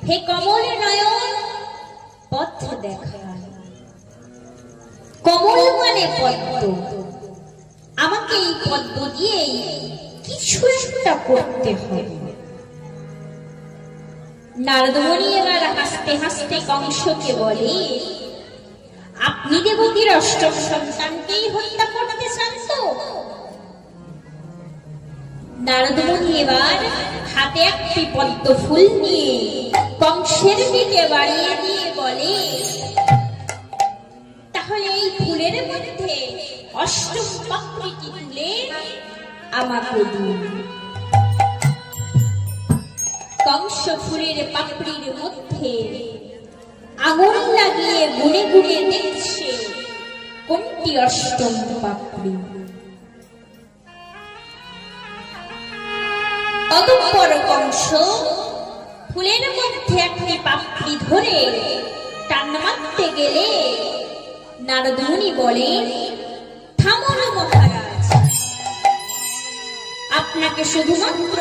হে কমল নয়ন পথ দেখা। কমল মানে পদ্ম, আমাকে এই পদ্ম দিয়েই কিছু একটা করতে হবে। নারদ মুনি এবার হাসতে হাসতে কংসকে বলে, আপনি দেবকীর অষ্টম সন্তানকেই হত্যা করতে চান তো? নারদ মুনি এবার হাতে একটি পদ্ম ফুল নিয়ে কংসের দিকে বাড়িয়ে দিয়ে বলে, তাহলে এই ফুলের মধ্যে অষ্টম পাপড়িটি তুলে আমাকে দিন। কংস ফুলের পাপড়ির মধ্যে আগুন লাগিয়ে গুনে গুনে দেখছে কোনটি অষ্টম পাপড়ি। অতঃপর কংস ফুলের মধ্যে একটি পাপড়ি ধরে টান মারতে গেলে নারদ মুনি বলে, থামুন মহারাজ, আপনাকে শুধুমাত্র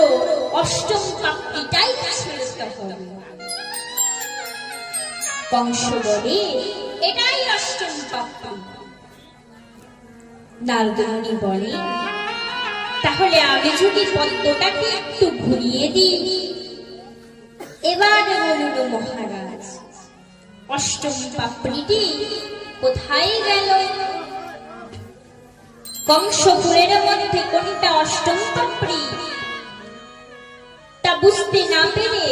অষ্টম পাপড়িটাই ছেড়তে হবে। কংস বলে, এটাই অষ্টম পাপড়ি। নারদ মুনি বলে, তাহলে আমি যদি পদ্মটাকে একটু ঘুরিয়ে দিই। এবার বলুন মহারাজ, অষ্টম পাপড়িটি কোথায় গেল? কংস ফুলের মধ্যে কোনটা অষ্টম পাপড়ি তা বুঝতে না পেরে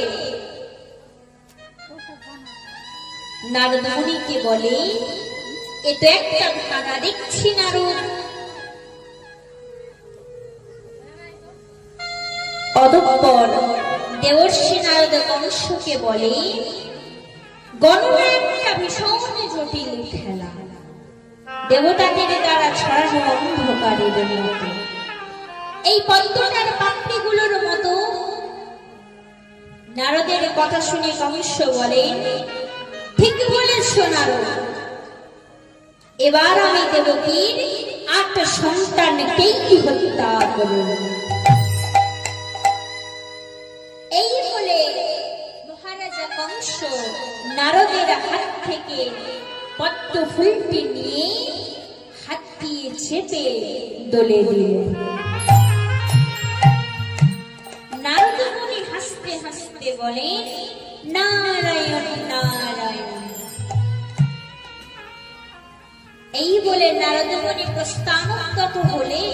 নারদ মুনিকে বলে, এ তো একটা ধাঁধা দেখছি নারদ। অতঃপর দেবর্ষি নারদ কংসকে বলে, গণনা একটা ভীষণ জটিল খেলা, দেবতাদের দ্বারা ছড়ানো অন্ধকারের মতো। এই পদ্মটার পাপড়িগুলোর মতো। নারদের কথা শুনে কংস বলেন, ঠিক বলেছ নারদ, এবার আমি দেবকীর 8 সন্তানকেই হত্যা করব। এই বলে মহারাজা কংস নারদের হাত থেকে পদ্ম ফুলটি নিয়ে হাত দিয়ে চেপে দোলে দিলেন। নারদ মুনি হাসতে হাসতে বলেন, নারায়ণ নারায়ণ। এই বলে নারদ মুনি প্রস্থানগত হলে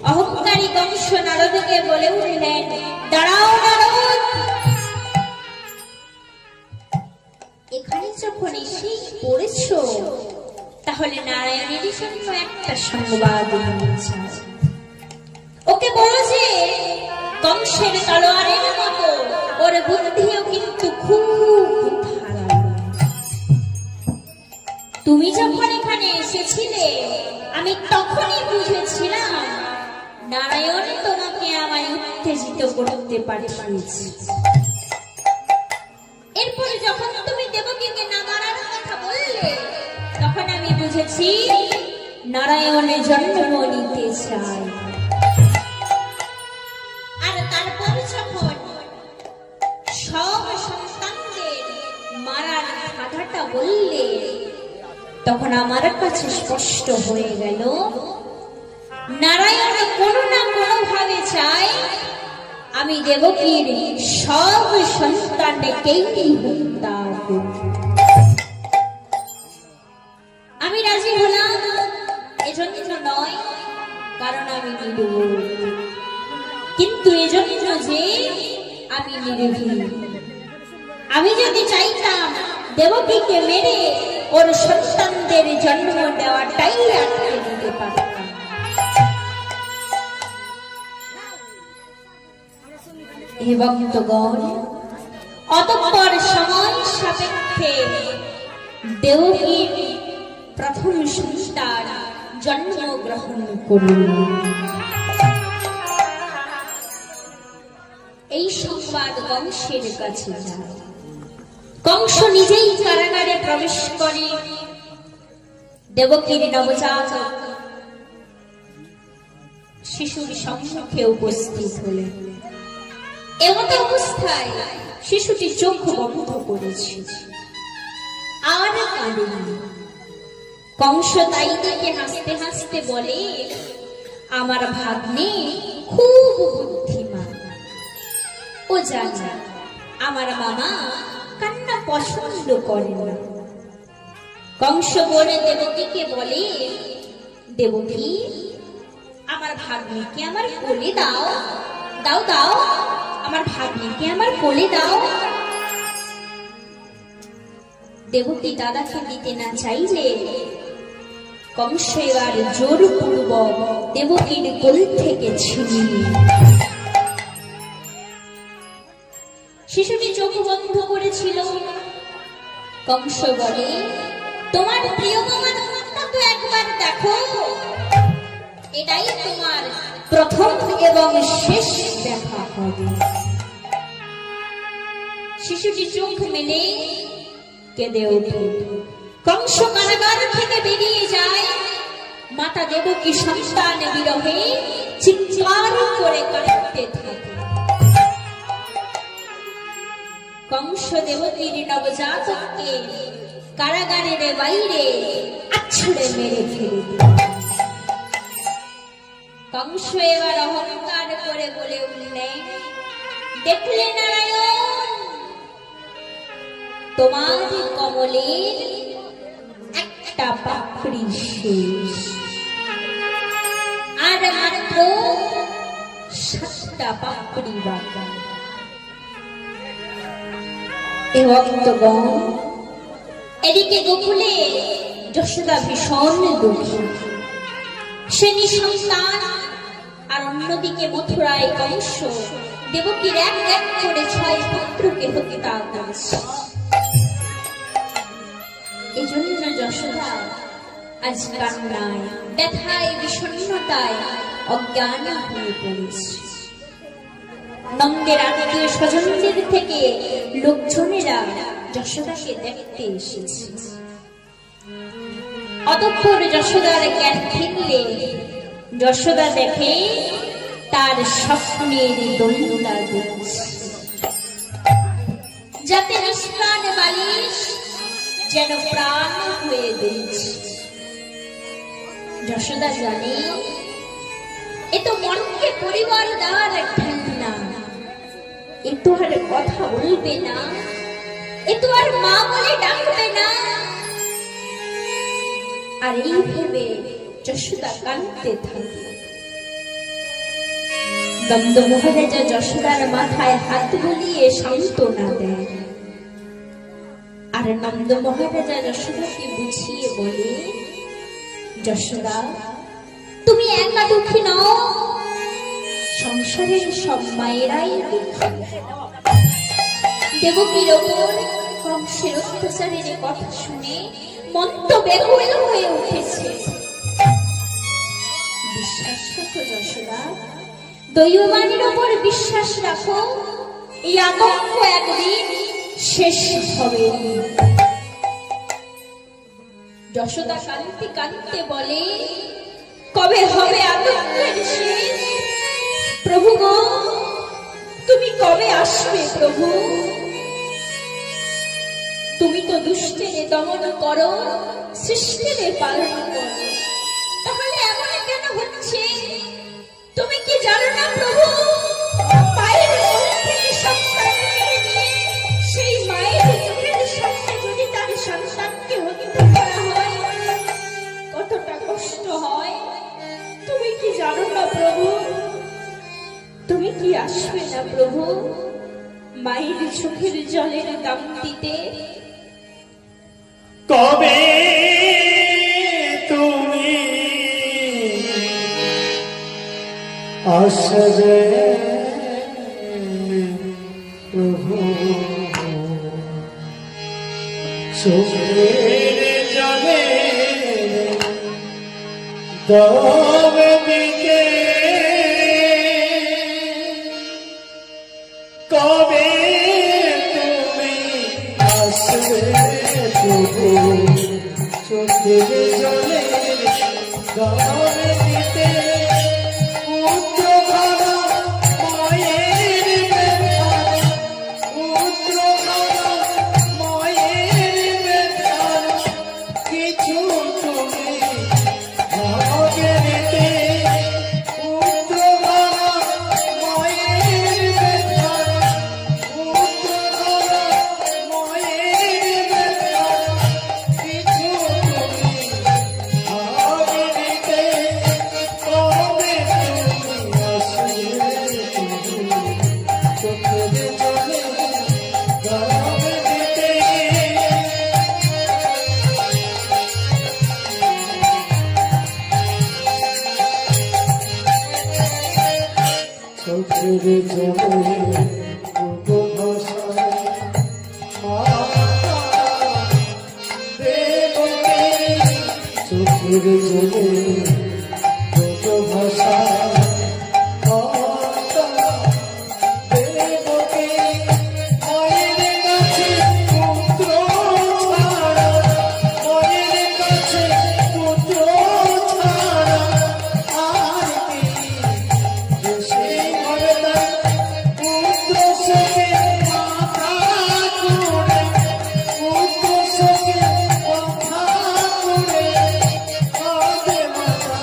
অহংকারী কংস নারদকে বলে উঠলেন, দাঁড়াও নারদ, এখানে যখন এসে পড়েছ তাহলে নারায়ণের জন্য একটা সংবাদ নিয়েছে। ওকে বলো যে কংসের তলোয়ারের মতো ওর বুদ্ধিও কিন্তু খুব ধারালো। তুমি যখন এখানে এসেছিলে আমি তখনই বুঝেছিলাম নারায়ণ তোমাকে আমায় উত্তেজিত করতে পাঠিয়েছে। এরপরে যখন তুমি দেবকীকে না মারার কথা বললে তখন আমি বুঝেছি নারায়ণের জন্ম নিতে চাই। আর তারপর যখন সব সন্তানদের মারার কথাটা বললে তখন আমার কাছে স্পষ্ট হয়ে গেল নারায়ণ কোনো না কোনো ভাবে চায় আমি দেবকীর সব সন্তানকেই হত্যা করব। আমি রাজি হলাম এজন্য নয় কারণ আমি নির্ভুল, কিন্তু এজন্য যে আমি নির্ভীল। আমি যদি চাইতাম দেবকীকে মেরে ওর সন্তানদের জন্ম দেওয়াটাই আটকে দিতে পারতাম। হে ভক্তগণ, অতঃপর সময় সাপেক্ষে দেবকীর প্রথম সন্তান জন্মগ্রহণ করল। এই সংবাদ কংসের কাছে যায়। কংস নিজেই কারাগারে প্রবেশ করে দেবকীর নবজাত শিশুর সম্মুখে উপস্থিত হলেন। এমত অবস্থায় শিশুটি চোখ বন্ধ করেছে, আর কাঁদেনি। কংস তাই দেখে হাসতে হাসতে বলে, আমার ভাগ্নে খুব বুদ্ধিমান, ও জানে আমার মামা কান্না পছন্দ করে না। কংস বলে দেবকীকে বলে, দেবকী আমার ভাগ্নিকে আমার কোলে দাও, দাও দাও, আমার ভাগ্নিকে আমার কোলে দাও। দেবকী দাদাকে দিতে না চাইলে কংস এবার জোরপূর্বক দেবকীর কোল থেকে ছিনিয়ে শিশুটি চোখ বন্ধ করেছিল। কংস বলে, তোমার প্রিয় মামার মুখটা তো একবার দেখো, এটাই তোমার প্রথম এবং শেষ দেখা হবে। শিশুটি চোখ মেলে কেঁদে ওঠে। কংস কারাগার থেকে বেরিয়ে যায়। মাতা দেবকী সন্তান বিরহে চিৎকার করে কাঁদতে থাকে। কংস দেবকীর নবজাতককে কারাগারের বাইরে আছড়ে মেরে ফেলে দিল। কংস এবার অহংকার করে বলে উঠলেন, দেখলে নারায়ণ, তোমার কমলের একটা পাপড়ি শেষ, আর মাত্র 7টা পাপড়ি বাকি। এ ভক্তগণ, এদিকে গোকুলে যশোদা ভীষণ দুঃখী, সে নিঃসন্তান। আর অন্যদিকে মথুরায় কংস দেবকীর এক এক করে 6 পুত্রকে হত্যা করেছে। এই জন্য যশোদা আজ কান্নায়, ব্যথায়, বিষণ্ণতায় অজ্ঞান হয়ে পড়েছে। নন্দের আত্মীয় স্বজনদের থেকে লোকজনেরা যশোদাকে দেখতে এসেছে। অতঃপর যশোদার জ্ঞান ফিরলে যশোদা দেখে তার স্বপ্নের দোলনা দুলছে, যাতে নিষ্প্রাণ বালিশ যেন প্রাণ হয়ে দুলছে। যশোদা জানে এ তো মনকে পরিবার দেওয়ার ঠান্ডা, এ তো আর কথা বলবে না, এ তো আর মা বলে ডাকবে না। আর এই ভেবে যশোদা কাঁদতে থাকে। নন্দ মহারাজা যশোদার মাথায় হাত বুলিয়ে সান্ত্বনা দেন। আর নন্দ মহারাজা যশোদাকে বুঝিয়ে বলে, যশোদা তুমি একা দুঃখী নও, সংসারের সব মায়েরাই দুঃখী। দেবকীর ওপর কংসের অত্যাচারের কথা শুনে মন তো বেকুল হয়ে উঠেছে। বিশ্বাস রাখো যশোদা, দৈববাণীর ওপর বিশ্বাস রাখো, এই আতঙ্ক একদিন শেষ হবে। যশোদা কাঁদতে কাঁদতে বলে, কবে হবে আতঙ্কের শেষ? প্রভু গো, তুমি কবে আসবে প্রভু? তুমি তো দুষ্টের দমন করো, সৃষ্টির পালন করো, তাহলে এমন কেন হচ্ছে? তুমি কি জানো না প্রভু, মায়ের কোল থেকে সন্তান কেড়ে নিয়ে সেই মায়ের চোখের সামনে যদি তার সন্তানকে হত্যা করা হয় কতটা কষ্ট হয়? তুমি কি জানো না প্রভু? তুমি কি আসবে না প্রভু মায়ের চোখের জলের দাম দিতে? কবে তুমি আসবে প্রভু, চোখের জলে দাম দিতে? কবে তুমি আসবে প্রভু, চোখের জলে দাম দিতে? পুত্র ভরা মায়ের ব্যথা, পুত্র ভরা মায়ের ব্যথা, কিছু তুমি ভাবে দিতে? পুত্র ভরা মায়ের ব্যথা, পুত্র ভরা মায়ের ব্যথা, কিছু তুমি ভাবে দিতে? কবে তুমি আসবে চোখের জলে দাম দিতে? চোখের জলে দুটো ভাষায় দেবকে, চোখের জলে দুটো ভাষায় দেবকে, মায়ের কাছে পুত্র ছাড়া, মায়ের কাছে পুত্র ছাড়া আর কি দেশে মরনা? পুত্র শোকে মাথা কুঁড়ে, পুত্র শোকে মাথা কুঁড়ে, কাঁদে মাতা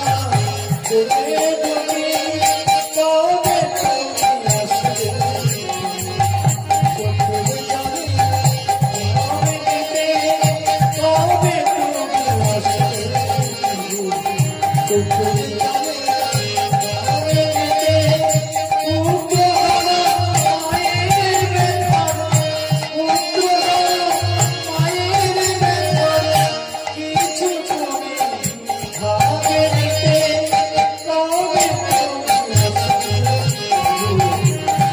দেবে তুমি? কবে তুমি আসবে চোখের জলে দাম দিতে? কবে তুমি আসবে চোখের জলে দাম দিতে? পুত্র হলো মায়ের ব্যথা, পুত্র হলো মায়ের ব্যথা, কিছু তুমি ভাবে দিতে? কবে তুমি আসবে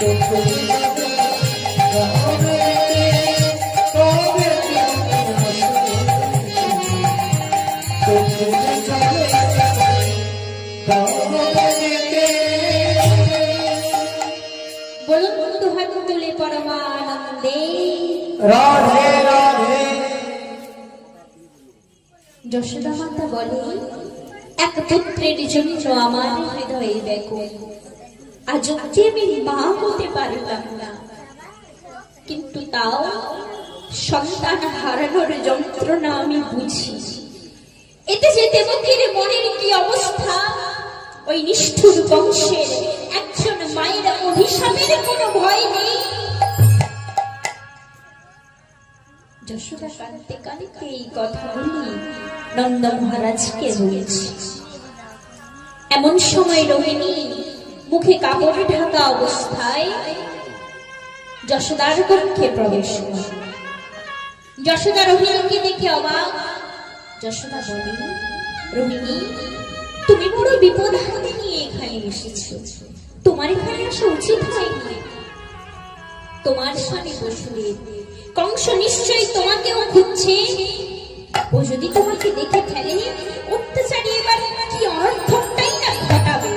চোখের জলে দাম দিতে? কবে তুমি আসবে চোখের জলে দাম দিতে? বলুন দুহাত তুলে পরমানন্দে রাধে রাধে। যশোদা মাতা বলে, এক পুত্রের জন্য আমার হৃদয়ে ব্যাকুল, আজ অব্দি আমি মা হতে পারলাম না, কিন্তু তাও সন্তান হারানোর যন্ত্রণা আমি বুঝি। এতে যে দেবকীর মনের কি অবস্থা, ওই নিষ্ঠুর বংশের একজন মায়ের অভিশাপের কোনো ভয় নেই। যশোদা কাঁদতে কাঁদতে এই কথাগুলি নন্দ মহারাজকে বলেছে। এমন সময় রোহিণী মুখে কাপড়ে ঢাকা অবস্থায় যশোদার কক্ষে প্রবেশ করে। যশোদা রোহিণীকে দেখে অবাক। যশোদা বলে, রোহিণী, তুমি বড় বিপদ হাতে নিয়ে এখানে এসেছো, তোমার এখানে আসা উচিত হয়নি। তোমার স্বামী বসুদেব কংস নিশ্চয়ই তোমাকেও খুঁজছে। ও যদি তোমাকে দেখে ফেলে, অত্যাচারী এবার কি অনর্থকটাই না ঘটাবে।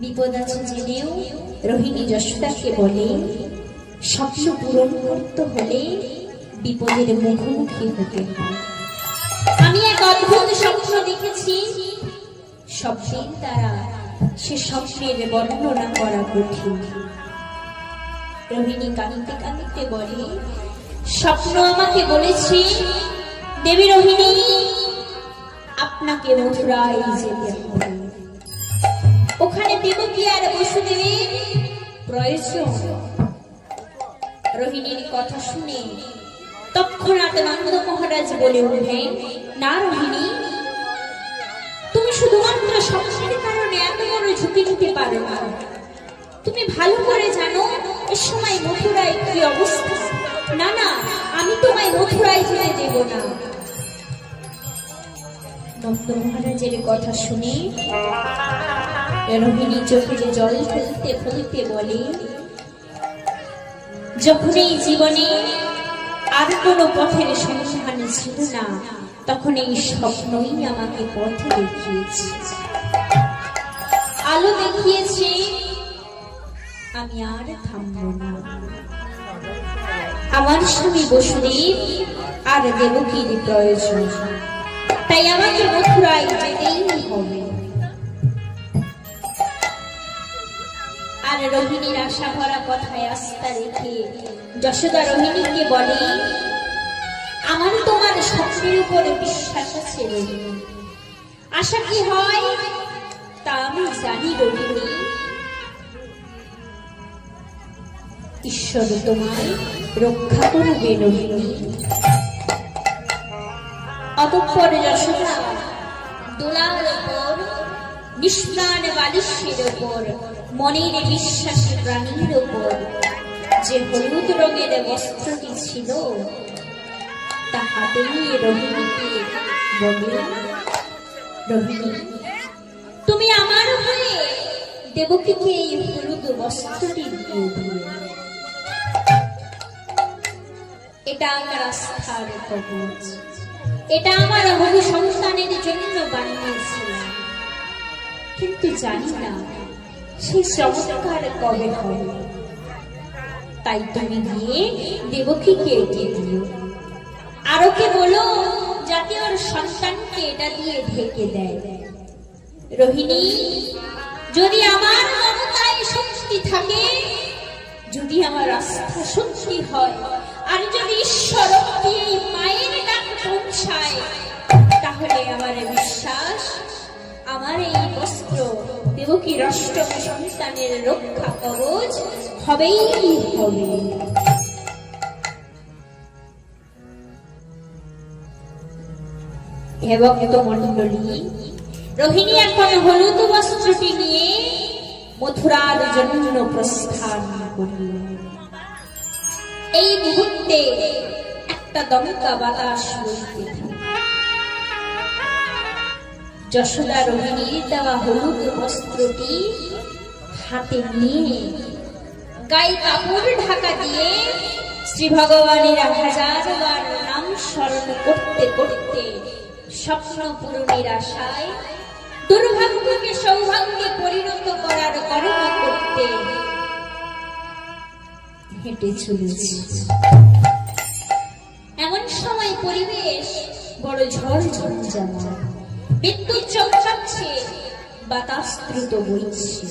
বিপদ আছে জেনেও রোহিণী যশোদাকে বলে, স্বপ্ন পূরণ করতে হলে বিপদের মুখোমুখি হতে হয়। আমি এক অদ্ভুত স্বপ্ন দেখেছি, স্বপ্নের দ্বারা সে স্বপ্নের বর্ণনা করা কঠিন। রোহিণী কাঁদতে কাঁদতে বলে, স্বপ্ন আমাকে বলেছে দেবী রোহিণী আপনাকে মথুরায় যেতে হবে, ওখানে দেবকী আর বসুদেবের প্রয়োজন। রোহিণীর কথা শুনে তৎক্ষণাৎ নন্দ মহারাজ বলে উঠলেন, না রোহিণী, তুমি শুধুমাত্র স্বপ্নের কারণে এত বড় ঝুঁকি নিতে পারো না। তুমি ভালো করে জানো এ সময় মথুরায় কি অবস্থা। না না, আমি তোমায় মথুরায় যেতে দেব না। নন্দ মহারাজের কথা শুনে রোহিণী চোখে জল ফেলতে ফেলতে বলে, যখন এই জীবনে আর কোনো পথের সন্ধান ছিল না, তখন এই স্বপ্নই আমাকে পথ দেখিয়েছে, আলো দেখিয়েছে। আমি আর থামবো না। আমার স্বামী বসুদেব আর দেবকীর প্রয়োজন, তাই আমাকে মথুরায় যেতেই হবে। আর রোহিণীর আশা ভরা কথায় আস্থা রেখে যশোদা রোহিণীকে বলে, আমার তোমার স্বপ্নের উপরে বিশ্বাস আছে রোহিণী, আশা কি হয় তা আমি জানি রোহিণী। ঈশ্বর তোমায় রক্ষা করবে রোহিণী। অতঃপর যশোদা দোলার উপর, নিষ্প্রাণ বালিশের উপর, মনের বিশ্বাসী প্রাণীর উপর যে হলুদ রঙের বস্ত্রটি ছিল তা হাতে নিয়ে রোহিণীকে বলে, রোহিণী, তুমি আমার হয়ে দেবকীকে এই হলুদ বস্ত্রটি দিয়ে দিও। এটা আমার আস্থার কবচ, এটা আমার হবু সন্তানের জন্য বানিয়েছিলাম, কিন্তু জানি না সেই চমৎকার কবে হবে। তাই তুমি গিয়ে দেবকীকে এঁকে দিও, আর ওকে বলো যাতে ওর সন্তানকে এটা দিয়ে ঢেকে দেয়। রোহিণী, যদি আমার মমতায় শক্তি থাকে, যদি আমার আস্থা শক্তি হয়, আর যদি ঈশ্বর এই মায়ের ডাক পৌঁছায়, তাহলে আমার বিশ্বাস আমার এই বস্ত্র দেবকীর অষ্টম সন্তানের রক্ষা কবচ হবেই হবে। হে ভক্ত মণ্ডলী, রোহিণী এখন হলুদ বস্ত্রটি নিয়ে মথুরার জন্য প্রস্থান করিল। এই মুহূর্তে একটা দমকা বাতাস বইতে থাকে। যশোদা রোহিণীর দেওয়া হলুদ বস্ত্রটি হাতে নিয়ে গায়ে কাপড় ঢাকা দিয়ে শ্রী ভগবানের হাজারবার নাম স্মরণ করতে করতে স্বপ্ন পূরণের আশায় দুর্ভাগ্যকে সৌভাগ্যে পরিণত করার কর্ম করতে হেঁটে চলেছে। এমন সময় পরিবেশ বড় ঝড় ঝঞ্ঝামা, বিদ্যুৎ চমকাচ্ছে, বাতাস দ্রুত বইছে।